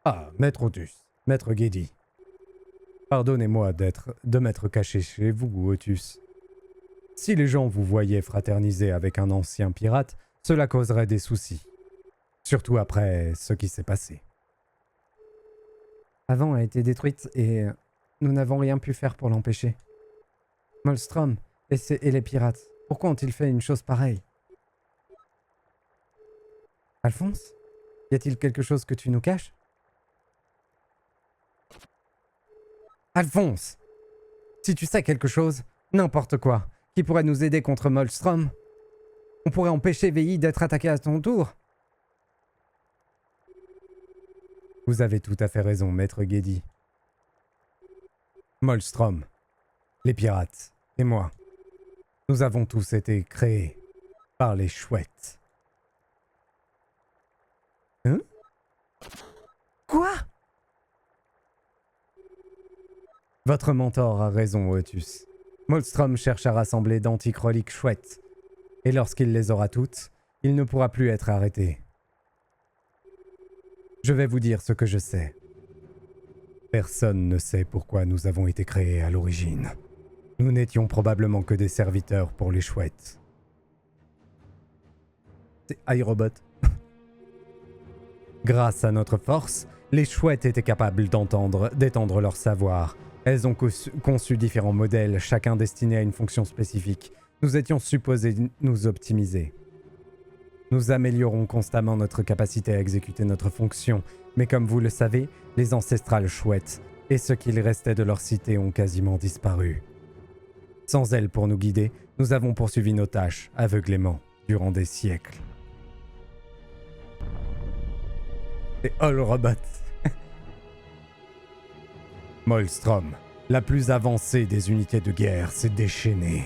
Ah, Maître Otus, Maître Guédi. Pardonnez-moi de m'être caché chez vous, Otus. Si les gens vous voyaient fraterniser avec un ancien pirate, cela causerait des soucis. Surtout après ce qui s'est passé. Avant a été détruite et nous n'avons rien pu faire pour l'empêcher. Molstrom et les pirates, pourquoi ont-ils fait une chose pareille? Alphonse? Y a-t-il quelque chose que tu nous caches? Alphonse! Si tu sais quelque chose, n'importe quoi, qui pourrait nous aider contre Molstrom, on pourrait empêcher VI d'être attaqué à son tour. Vous avez tout à fait raison, Maître Guédi. Molstrom, les pirates et moi, nous avons tous été créés par les chouettes. Hein? Quoi? Votre mentor a raison, Otus. Molstrom cherche à rassembler d'antiques reliques chouettes. Et lorsqu'il les aura toutes, il ne pourra plus être arrêté. Je vais vous dire ce que je sais. Personne ne sait pourquoi nous avons été créés à l'origine. Nous n'étions probablement que des serviteurs pour les chouettes. C'est iRobot. Grâce à notre force, les chouettes étaient capables d'étendre leur savoir. Elles ont conçu différents modèles, chacun destiné à une fonction spécifique. Nous étions supposés nous optimiser. Nous améliorons constamment notre capacité à exécuter notre fonction, mais comme vous le savez, les ancestrales chouettes et ce qu'il restait de leur cité ont quasiment disparu. Sans elles pour nous guider, nous avons poursuivi nos tâches aveuglément durant des siècles. C'est All Robot. Molstrom, la plus avancée des unités de guerre, s'est déchaînée.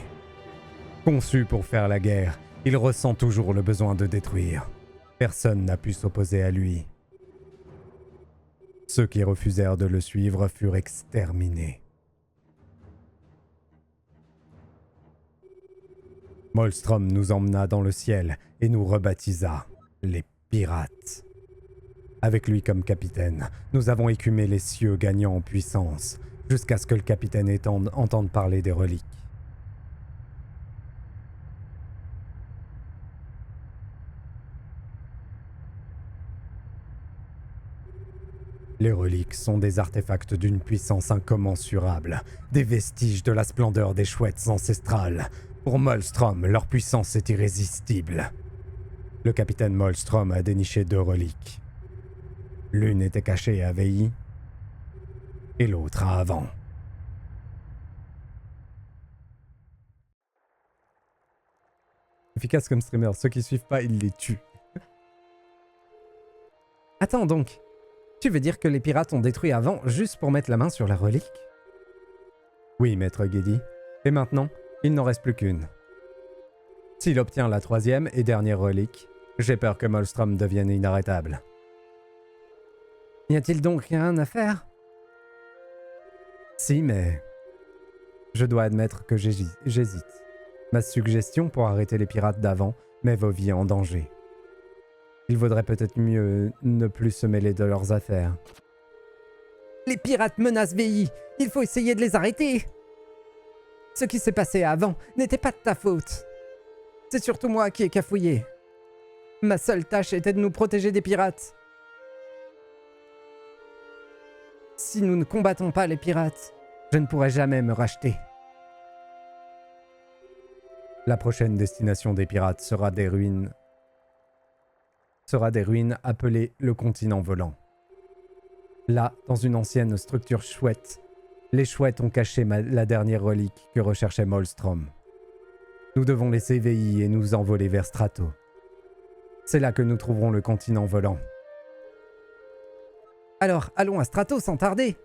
Conçu pour faire la guerre, il ressent toujours le besoin de détruire. Personne n'a pu s'opposer à lui. Ceux qui refusèrent de le suivre furent exterminés. Molstrom nous emmena dans le ciel et nous rebaptisa les pirates. Avec lui comme capitaine, nous avons écumé les cieux gagnant en puissance, jusqu'à ce que le capitaine entende parler des reliques. Les reliques sont des artefacts d'une puissance incommensurable, des vestiges de la splendeur des chouettes ancestrales. Pour Molstrom, leur puissance est irrésistible. Le capitaine Molstrom a déniché 2 reliques. L'une était cachée à VI et l'autre à Avant. Efficace comme streamer, ceux qui suivent pas, il les tue. Attends donc, tu veux dire que les pirates ont détruit Avant juste pour mettre la main sur la relique? Oui, Maître Guédi. Et maintenant, il n'en reste plus qu'une. S'il obtient la 3e et dernière relique, j'ai peur que Molstrom devienne inarrêtable. Y a-t-il donc rien à faire? Si, mais je dois admettre que j'hésite. Ma suggestion pour arrêter les pirates d'Avant met vos vies en danger. Il vaudrait peut-être mieux ne plus se mêler de leurs affaires. Les pirates menacent VI, il faut essayer de les arrêter. Ce qui s'est passé avant n'était pas de ta faute. C'est surtout moi qui ai cafouillé. Ma seule tâche était de nous protéger des pirates. Si nous ne combattons pas les pirates, je ne pourrai jamais me racheter. La prochaine destination des pirates sera des ruines appelées le continent volant. Là, dans une ancienne structure chouette, les chouettes ont caché la dernière relique que recherchait Molstrom. Nous devons laisser VI et nous envoler vers Strato. C'est là que nous trouverons le continent volant. Alors, allons à Strato sans tarder.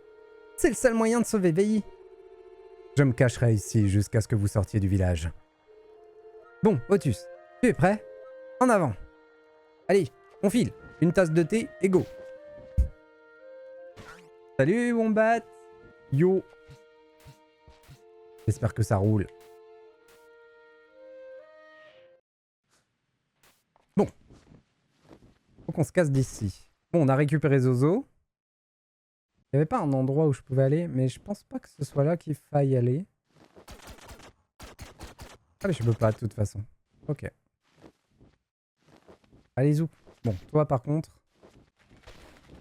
C'est le seul moyen de sauver VI. Je me cacherai ici jusqu'à ce que vous sortiez du village. Bon, Otus, tu es prêt? En avant! Allez, on file. Une tasse de thé et go. Salut, Wombat. Yo. J'espère que ça roule. Bon. Faut qu'on se casse d'ici. Bon, on a récupéré Zozo. Il n'y avait pas un endroit où je pouvais aller, mais je pense pas que ce soit là qu'il faille aller. Ah mais je peux pas de toute façon. Ok. Allez, zou. Bon, toi par contre...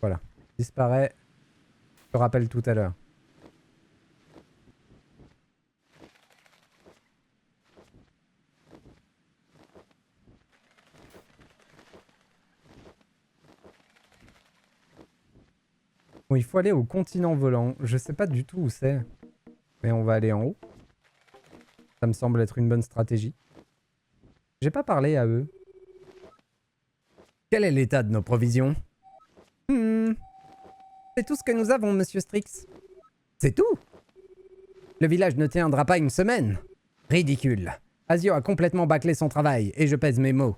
Voilà. Disparaît. Je te rappelle tout à l'heure. Bon, il faut aller au continent volant. Je sais pas du tout où c'est. Mais on va aller en haut. Ça me semble être une bonne stratégie. J'ai pas parlé à eux. Quel est l'état de nos provisions? C'est tout ce que nous avons, monsieur Strix. C'est tout? Le village ne tiendra pas une semaine. Ridicule. Asio a complètement bâclé son travail, et je pèse mes mots.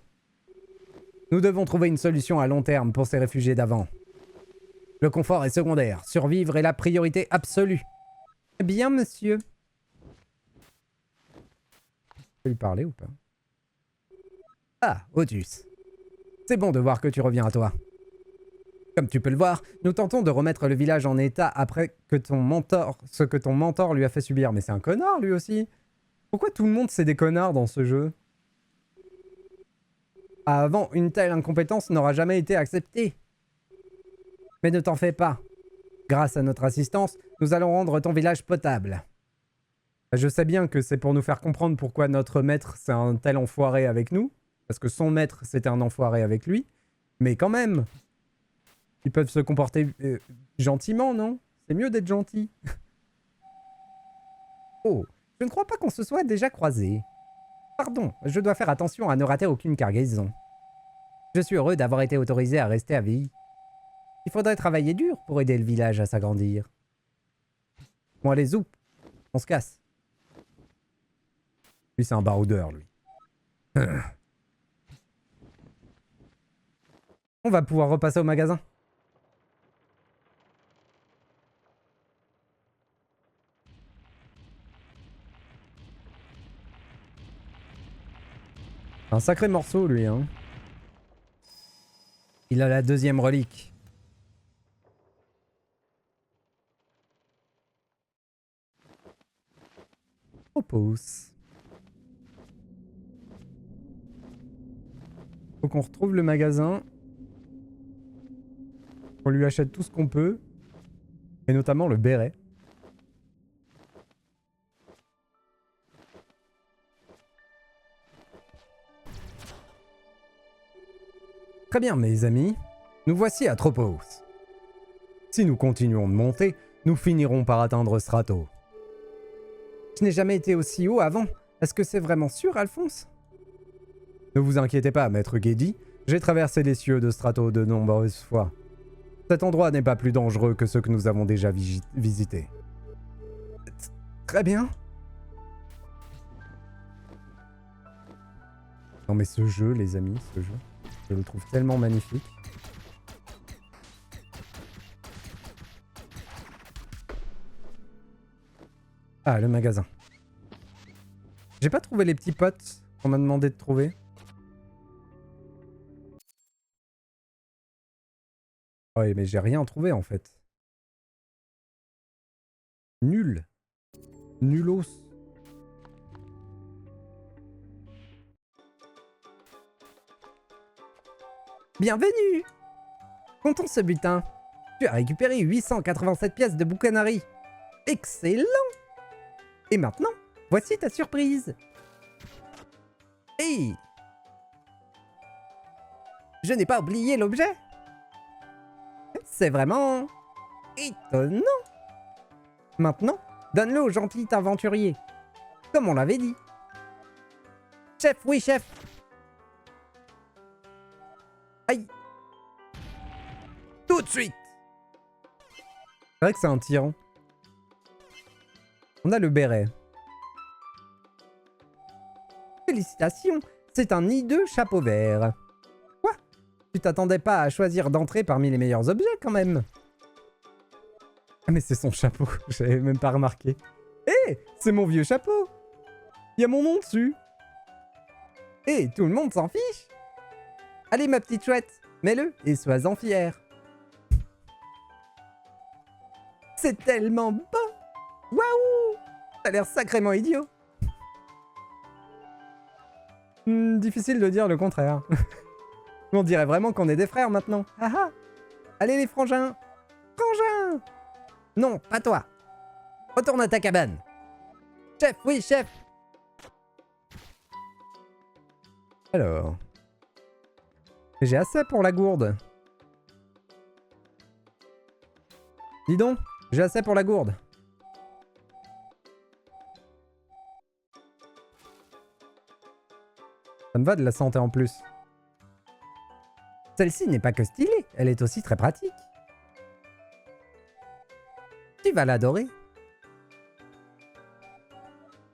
Nous devons trouver une solution à long terme pour ces réfugiés d'avant. Le confort est secondaire. Survivre est la priorité absolue. Bien, monsieur. Je peux lui parler ou pas? Ah, Otus. C'est bon de voir que tu reviens à toi. Comme tu peux le voir, nous tentons de remettre le village en état après que ce que ton mentor lui a fait subir. Mais c'est un connard, lui aussi. Pourquoi tout le monde c'est des connards dans ce jeu? Avant, une telle incompétence n'aura jamais été acceptée. Mais ne t'en fais pas. Grâce à notre assistance, nous allons rendre ton village potable. Je sais bien que c'est pour nous faire comprendre pourquoi notre maître c'est un tel enfoiré avec nous. Parce que son maître c'était un enfoiré avec lui. Mais quand même, ils peuvent se comporter gentiment, non? C'est mieux d'être gentil. Oh, je ne crois pas qu'on se soit déjà croisés. Pardon, je dois faire attention à ne rater aucune cargaison. Je suis heureux d'avoir été autorisé à rester à Vie. Il faudrait travailler dur pour aider le village à s'agrandir. Bon allez, zou, on se casse. Lui c'est un baroudeur, lui. On va pouvoir repasser au magasin. Un sacré morceau, lui, hein. Il a la deuxième relique. Propose. Faut qu'on retrouve le magasin. On lui achète tout ce qu'on peut. Et notamment le béret. Très bien, mes amis. Nous voici à Tropos. Si nous continuons de monter, nous finirons par atteindre Strato. Je n'ai jamais été aussi haut avant. Est-ce que c'est vraiment sûr, Alphonse? Ne vous inquiétez pas, maître Guédi. J'ai traversé les cieux de Strato de nombreuses fois. Cet endroit n'est pas plus dangereux que ceux que nous avons déjà visités. Très bien. Non mais ce jeu, les amis, ce jeu, je le trouve tellement magnifique. Ah, le magasin. J'ai pas trouvé les petits potes qu'on m'a demandé de trouver. Ouais, mais j'ai rien trouvé en fait. Nul. Nulos. Bienvenue! Comptons ce butin. Tu as récupéré 887 pièces de boucanari. Excellent! Et maintenant, voici ta surprise. Hey! Je n'ai pas oublié l'objet. C'est vraiment étonnant. Maintenant, donne-le au gentil aventurier. Comme on l'avait dit. Chef, oui chef. Aïe. Tout de suite. C'est vrai que c'est un tyran. On a le béret. Félicitations, c'est un hideux chapeau vert. Quoi? Tu t'attendais pas à choisir d'entrer parmi les meilleurs objets quand même. Ah mais c'est son chapeau, j'avais même pas remarqué. Hé, c'est mon vieux chapeau. Il y a mon nom dessus. Hé, tout le monde s'en fiche. Allez ma petite chouette, mets-le et sois-en fière. C'est tellement beau. Waouh, t'as l'air sacrément idiot. Difficile de dire le contraire. On dirait vraiment qu'on est des frères maintenant. Ah ah. Allez les frangins. Frangins. Non, pas toi. Retourne à ta cabane. Chef, oui, chef. Alors. J'ai assez pour la gourde. Dis donc, j'ai assez pour la gourde. Ça me va de la santé en plus. Celle-ci n'est pas que stylée, elle est aussi très pratique. Tu vas l'adorer.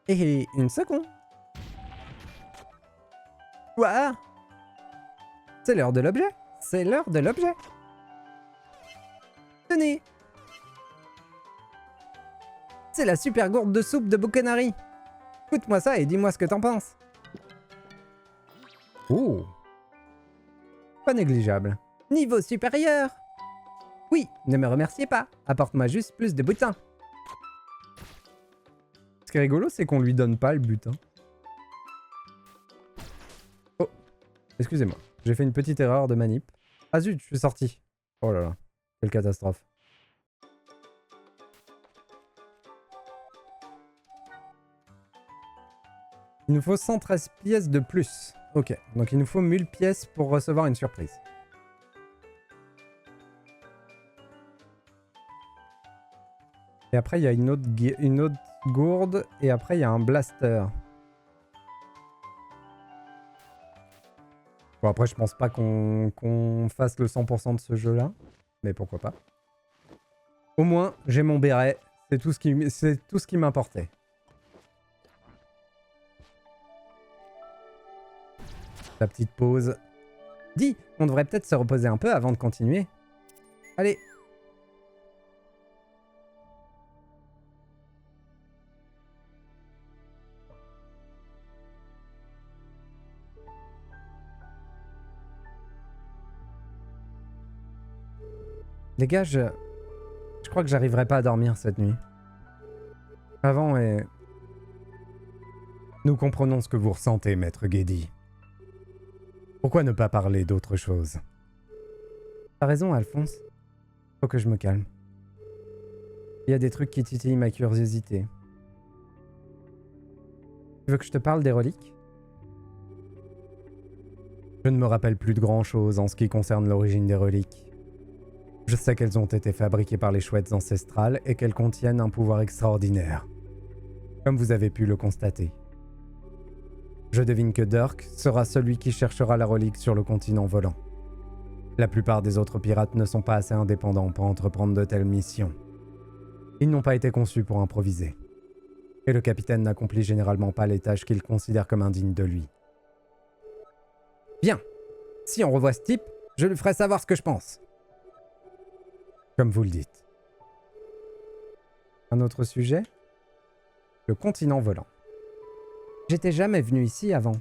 Et une seconde. Quoi? C'est l'heure de l'objet. C'est l'heure de l'objet. Tenez. C'est la super gourde de soupe de Boucanari. Écoute-moi ça et dis-moi ce que t'en penses. Oh. Pas négligeable. Niveau supérieur. Oui, ne me remerciez pas. Apporte-moi juste plus de butin. Ce qui est rigolo, c'est qu'on lui donne pas le butin. Oh, excusez-moi. J'ai fait une petite erreur de manip. Ah zut, je suis sorti. Oh là là, quelle catastrophe. Il nous faut 113 pièces de plus. Ok, donc il nous faut 1000 pièces pour recevoir une surprise. Et après, il y a une autre gourde. Et après, il y a un blaster. Bon, après, je pense pas qu'on fasse le 100% de ce jeu-là. Mais pourquoi pas. Au moins, j'ai mon béret. C'est tout ce qui m'importait. La petite pause. Dis, on devrait peut-être se reposer un peu avant de continuer. Allez. Les gars, je crois que j'arriverai pas à dormir cette nuit. Avant et... Nous comprenons ce que vous ressentez, Maître Guédi. Pourquoi ne pas parler d'autre chose? T'as raison, Alphonse. Faut que je me calme. Il y a des trucs qui titillent ma curiosité. Tu veux que je te parle des reliques? Je ne me rappelle plus de grand-chose en ce qui concerne l'origine des reliques. Je sais qu'elles ont été fabriquées par les chouettes ancestrales et qu'elles contiennent un pouvoir extraordinaire, comme vous avez pu le constater. Je devine que Dirk sera celui qui cherchera la relique sur le continent volant. La plupart des autres pirates ne sont pas assez indépendants pour entreprendre de telles missions. Ils n'ont pas été conçus pour improviser. Et le capitaine n'accomplit généralement pas les tâches qu'il considère comme indignes de lui. Bien. Si on revoit ce type, je lui ferai savoir ce que je pense. Comme vous le dites. Un autre sujet? Le continent volant. J'étais jamais venu ici avant.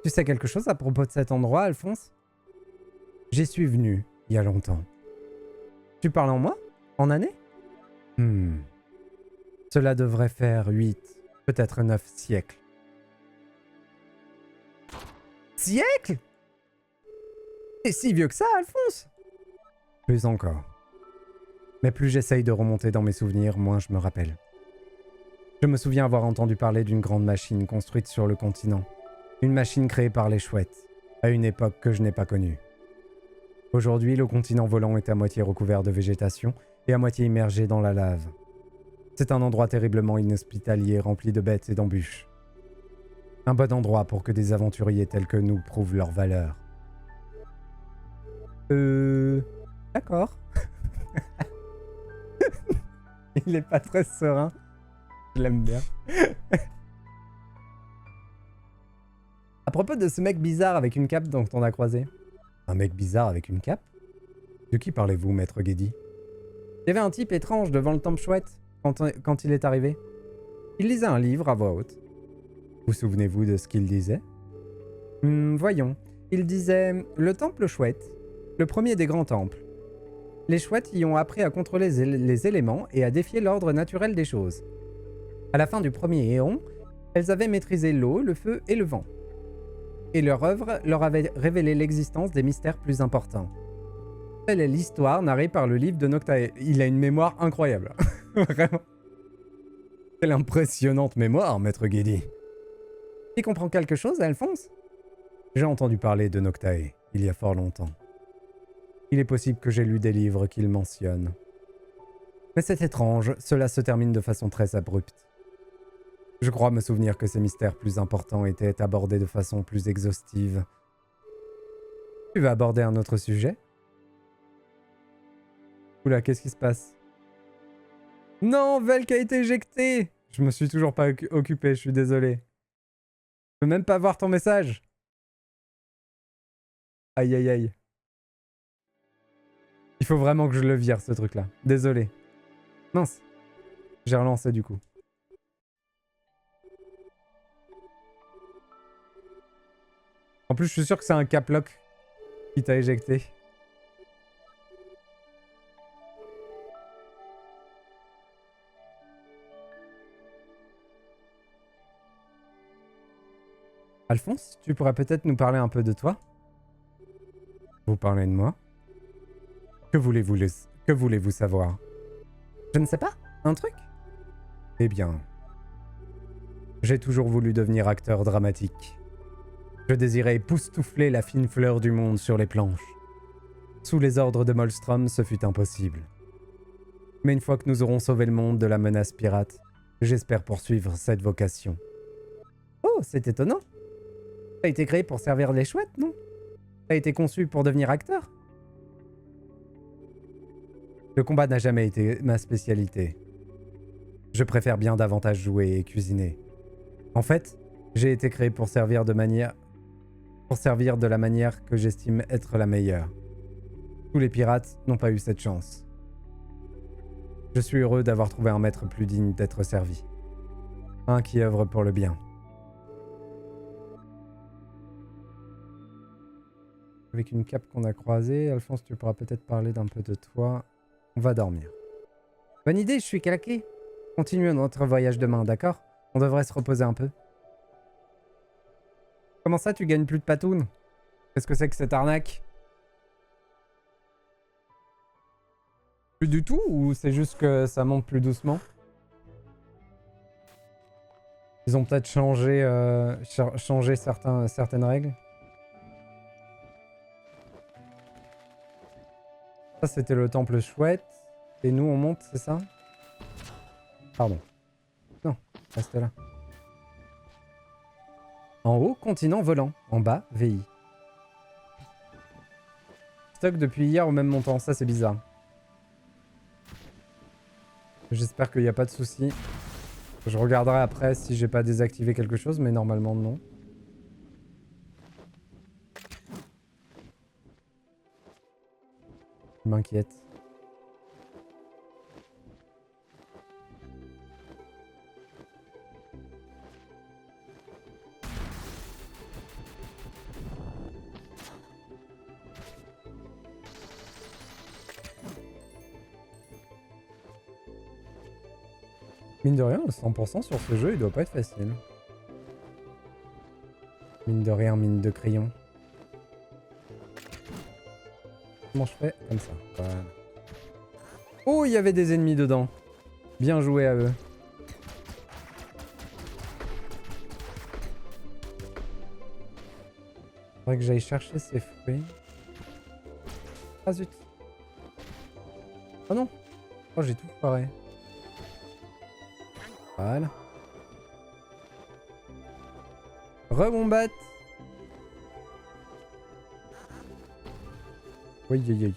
Tu sais quelque chose à propos de cet endroit, Alphonse? J'y suis venu, il y a longtemps. Tu parles en mois? En années? Cela devrait faire 8, peut-être 9 siècles. Siècles? T'es si vieux que ça, Alphonse? Plus encore. Mais plus j'essaye de remonter dans mes souvenirs, moins je me rappelle. Je me souviens avoir entendu parler d'une grande machine construite sur le continent. Une machine créée par les chouettes, à une époque que je n'ai pas connue. Aujourd'hui, le continent volant est à moitié recouvert de végétation et à moitié immergé dans la lave. C'est un endroit terriblement inhospitalier, rempli de bêtes et d'embûches. Un bon endroit pour que des aventuriers tels que nous prouvent leur valeur. D'accord. Il est pas très serein. Je l'aime bien. À propos de ce mec bizarre avec une cape dont on a croisé, Un mec bizarre avec une cape? De qui parlez-vous, maître Geddy? Il y avait un type étrange devant le temple chouette quand il est arrivé. Il lisait un livre à voix haute. Vous souvenez-vous de ce qu'il disait? Voyons. Il disait « Le temple chouette, le premier des grands temples. Les chouettes y ont appris à contrôler les éléments et à défier l'ordre naturel des choses. À la fin du premier éon, elles avaient maîtrisé l'eau, le feu et le vent. Et leur œuvre leur avait révélé l'existence des mystères plus importants. Telle est l'histoire narrée par le livre de Noctae. » Il a une mémoire incroyable. Vraiment. Quelle impressionnante mémoire, maître Geddy. Tu comprends quelque chose, Alphonse? J'ai entendu parler de Noctae, il y a fort longtemps. Il est possible que j'ai lu des livres qu'il mentionne. Mais c'est étrange, cela se termine de façon très abrupte. Je crois me souvenir que ces mystères plus importants étaient abordés de façon plus exhaustive. Tu veux aborder un autre sujet? Oula, qu'est-ce qui se passe? Non, Velk a été éjecté! Je me suis toujours pas occupé, je suis désolé. Je peux même pas voir ton message. Aïe aïe aïe. Il faut vraiment que je le vire, ce truc-là. Désolé. Mince. J'ai relancé du coup. En plus, je suis sûr que c'est un caplock qui t'a éjecté. Alphonse, tu pourrais peut-être nous parler un peu de toi? Vous parlez de moi? Que voulez-vous savoir? Je ne sais pas. Un truc? Eh bien, j'ai toujours voulu devenir acteur dramatique. Je désirais époustoufler la fine fleur du monde sur les planches. Sous les ordres de Molstrom, ce fut impossible. Mais une fois que nous aurons sauvé le monde de la menace pirate, j'espère poursuivre cette vocation. Oh, c'est étonnant. Ça a été créé pour servir les chouettes, non? Ça a été conçu pour devenir acteur? Le combat n'a jamais été ma spécialité. Je préfère bien davantage jouer et cuisiner. En fait, j'ai été créé pour servir de la manière que j'estime être la meilleure. Tous les pirates n'ont pas eu cette chance. Je suis heureux d'avoir trouvé un maître plus digne d'être servi. Un qui œuvre pour le bien. Avec une cape qu'on a croisée, Alphonse, tu pourras peut-être parler d'un peu de toi. On va dormir. Bonne idée, je suis claqué. Continuons notre voyage demain, d'accord? On devrait se reposer un peu. Comment ça, tu gagnes plus de patounes? Qu'est-ce que c'est que cette arnaque? Plus du tout, ou c'est juste que ça monte plus doucement? Ils ont peut-être changé certaines règles. Ça, c'était le temple chouette. Et nous, on monte, c'est ça? Pardon. Non, reste là. En haut, continent volant. En bas, VI. Stock depuis hier au même montant. Ça, c'est bizarre. J'espère qu'il n'y a pas de souci. Je regarderai après si j'ai pas désactivé quelque chose, mais normalement, non. Je m'inquiète. Mine de rien, le 100% sur ce jeu, il doit pas être facile. Mine de rien, mine de crayon. Comment je fais? Comme ça. Voilà. Oh, il y avait des ennemis dedans. Bien joué à eux. Faudrait que j'aille chercher ces fruits. Ah zut. Oh non. Oh, j'ai tout foiré. Voilà. Rebombat. Oui, oui, oui.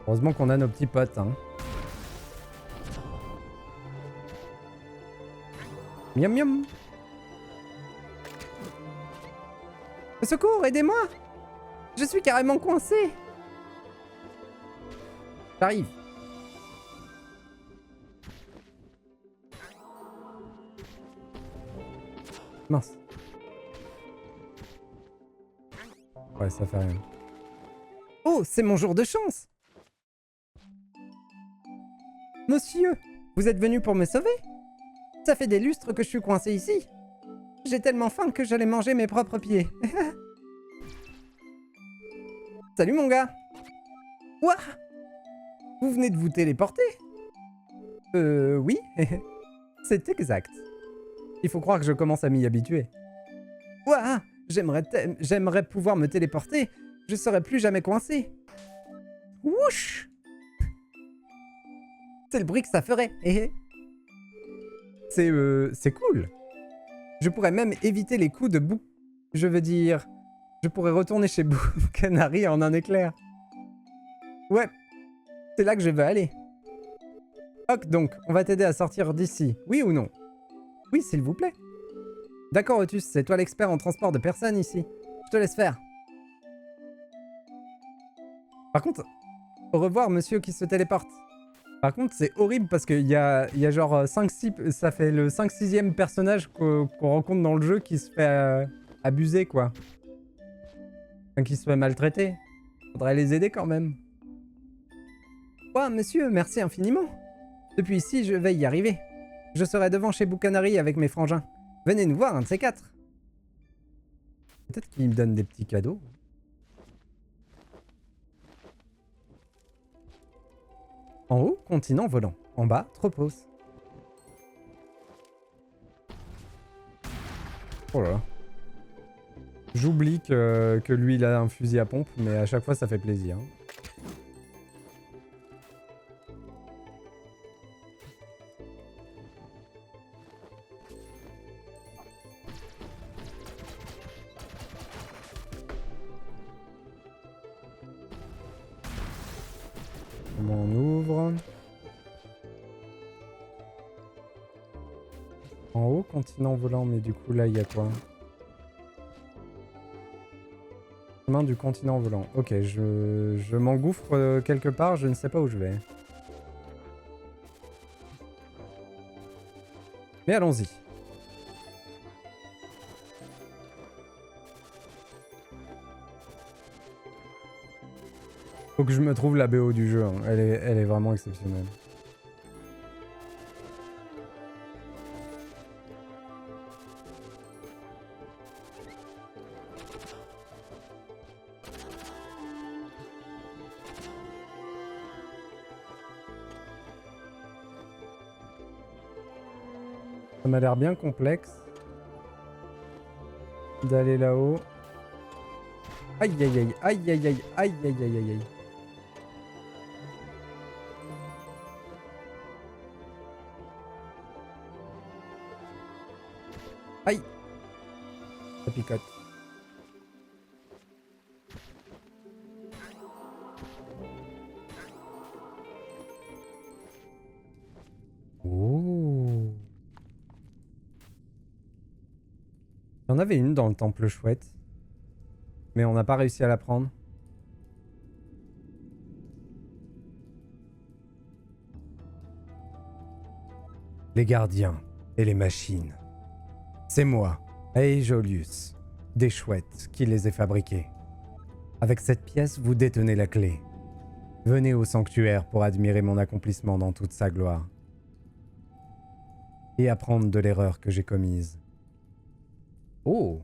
Heureusement qu'on a nos petits potes, hein. Miam miam. Au secours, aidez-moi! Je suis carrément coincé! J'arrive. Mince. Ouais, ça fait rien. Oh, c'est mon jour de chance! Monsieur, vous êtes venu pour me sauver? Ça fait des lustres que je suis coincé ici. J'ai tellement faim que j'allais manger mes propres pieds. Salut mon gars! Ouah! Vous venez de vous téléporter? Oui. C'est exact. Il faut croire que je commence à m'y habituer. Ouah! J'aimerais pouvoir me téléporter. Je serais plus jamais coincé. Wouch! C'est le bruit que ça ferait. C'est cool. Je pourrais même éviter les coups de boue. Je veux dire, je pourrais retourner chez Canary en un éclair. Ouais, c'est là que je veux aller. Ok, donc, on va t'aider à sortir d'ici. Oui ou non? Oui, s'il vous plaît. D'accord, Otus, c'est toi l'expert en transport de personnes ici. Je te laisse faire. Par contre, au revoir, monsieur qui se téléporte. Par contre, c'est horrible parce qu'il y a genre 5-6... Ça fait le 5-6e personnage qu'on rencontre dans le jeu qui se fait abuser, quoi. Enfin, qui se fait maltraiter. Faudrait les aider quand même. Oh, monsieur, merci infiniment. Depuis ici, je vais y arriver. Je serai devant chez Boucanary avec mes frangins. Venez nous voir, un de ces quatre. Peut-être qu'il me donne des petits cadeaux. En haut, continent volant. En bas, tropos. Oh là là. J'oublie que lui, il a un fusil à pompe, mais à chaque fois, ça fait plaisir. Comment on ouvre? En haut, continent volant, mais du coup, là, il y a quoi? Chemin du continent volant. Ok, je m'engouffre quelque part, je ne sais pas où je vais. Mais allons-y. Faut que je me trouve la BO du jeu, hein. Elle est vraiment exceptionnelle. Ça m'a l'air bien complexe d'aller là-haut. Aïe aïe aïe aïe aïe aïe aïe aïe aïe aïe aïe. Aïe. Ça picote. Oh. Il y en avait une dans le temple chouette. Mais on n'a pas réussi à la prendre. Les gardiens et les machines. C'est moi, Aejolius, des chouettes, qui les ai fabriqués. Avec cette pièce, vous détenez la clé. Venez au sanctuaire pour admirer mon accomplissement dans toute sa gloire. Et apprendre de l'erreur que j'ai commise. Oh!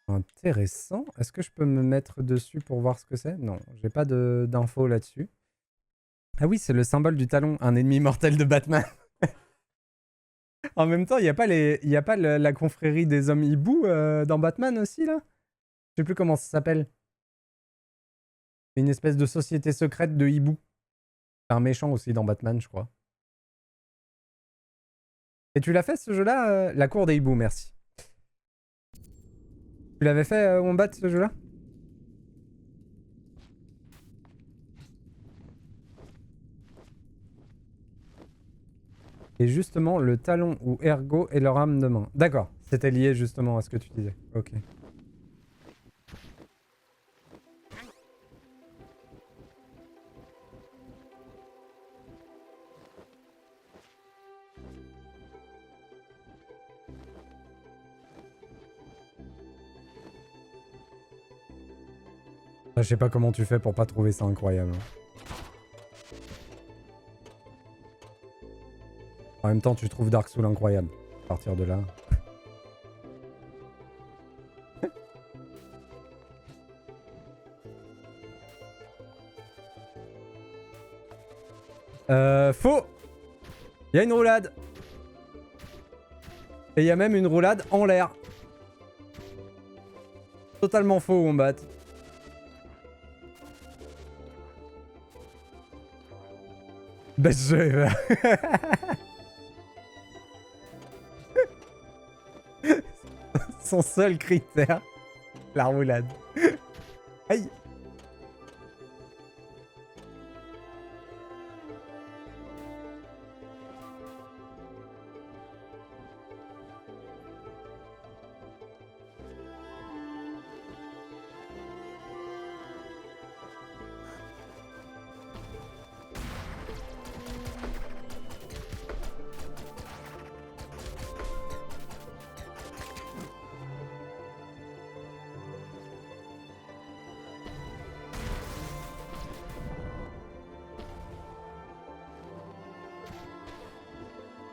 Intéressant. Est-ce que je peux me mettre dessus pour voir ce que c'est? Non, j'ai pas d'infos là-dessus. Ah oui, c'est le symbole du talon, un ennemi mortel de Batman. En même temps, il n'y a pas la confrérie des hommes hiboux dans Batman aussi, là? Je sais plus comment ça s'appelle. Une espèce de société secrète de hiboux. C'est un méchant aussi dans Batman, je crois. Et tu l'as fait ce jeu-là? La cour des hiboux, merci. Tu l'avais fait, Wombat, ce jeu-là? Et justement, le talon ou ergo et leur âme de main. D'accord, c'était lié justement à ce que tu disais. Ok. Je sais pas comment tu fais pour pas trouver ça incroyable. En même temps, tu trouves Dark Souls incroyable. À partir de là. Faux! Il y a une roulade. Et il y a même une roulade en l'air. Totalement faux, Wombat. Best jeu ever. Son seul critère, la roulade. Aïe.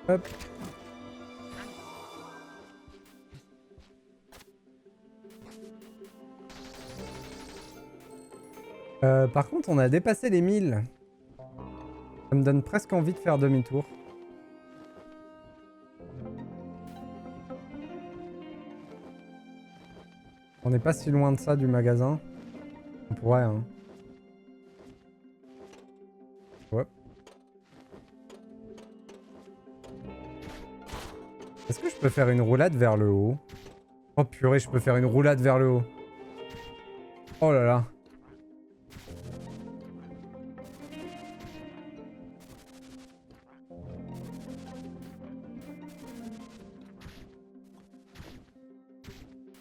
Hop. Par contre, on a dépassé les 1000. Ça me donne presque envie de faire demi-tour. On n'est pas si loin de ça du magasin. On pourrait, hein. Ouais. Est-ce que je peux faire une roulade vers le haut? Oh purée, je peux faire une roulade vers le haut. Oh là là.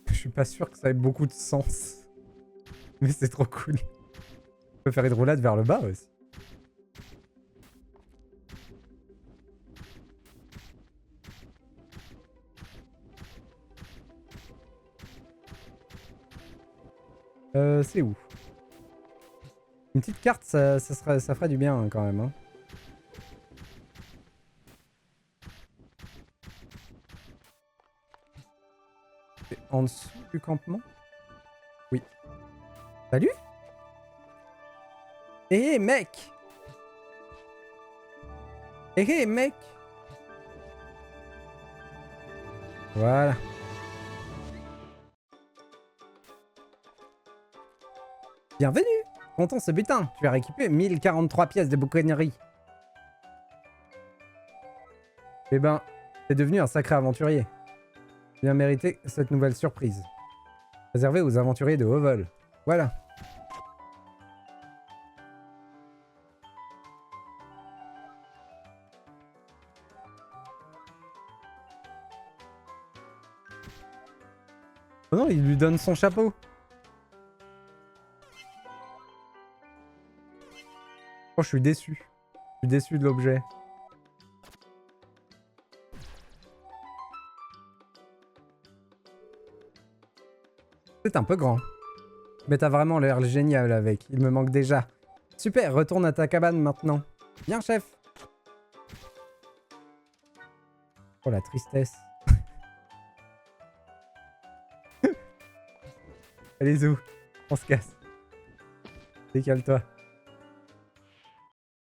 Je suis pas sûr que ça ait beaucoup de sens. Mais c'est trop cool. Je peux faire une roulade vers le bas aussi. C'est où? Une petite carte, ça ferait du bien hein, quand même. Hein. C'est en dessous du campement? Oui. Salut? Eh mec! Eh mec! Voilà. Bienvenue! Content ce butin, tu as récupéré 1043 pièces de boucannerie. Eh ben, t'es devenu un sacré aventurier. Bien mérité cette nouvelle surprise. Réservée aux aventuriers de haut vol. Voilà. Oh non, il lui donne son chapeau. Oh, je suis déçu. Je suis déçu de l'objet. C'est un peu grand. Mais t'as vraiment l'air génial avec. Il me manque déjà. Super, retourne à ta cabane maintenant. Viens, chef. Oh, la tristesse. Allez, Zou. On se casse. Décale-toi.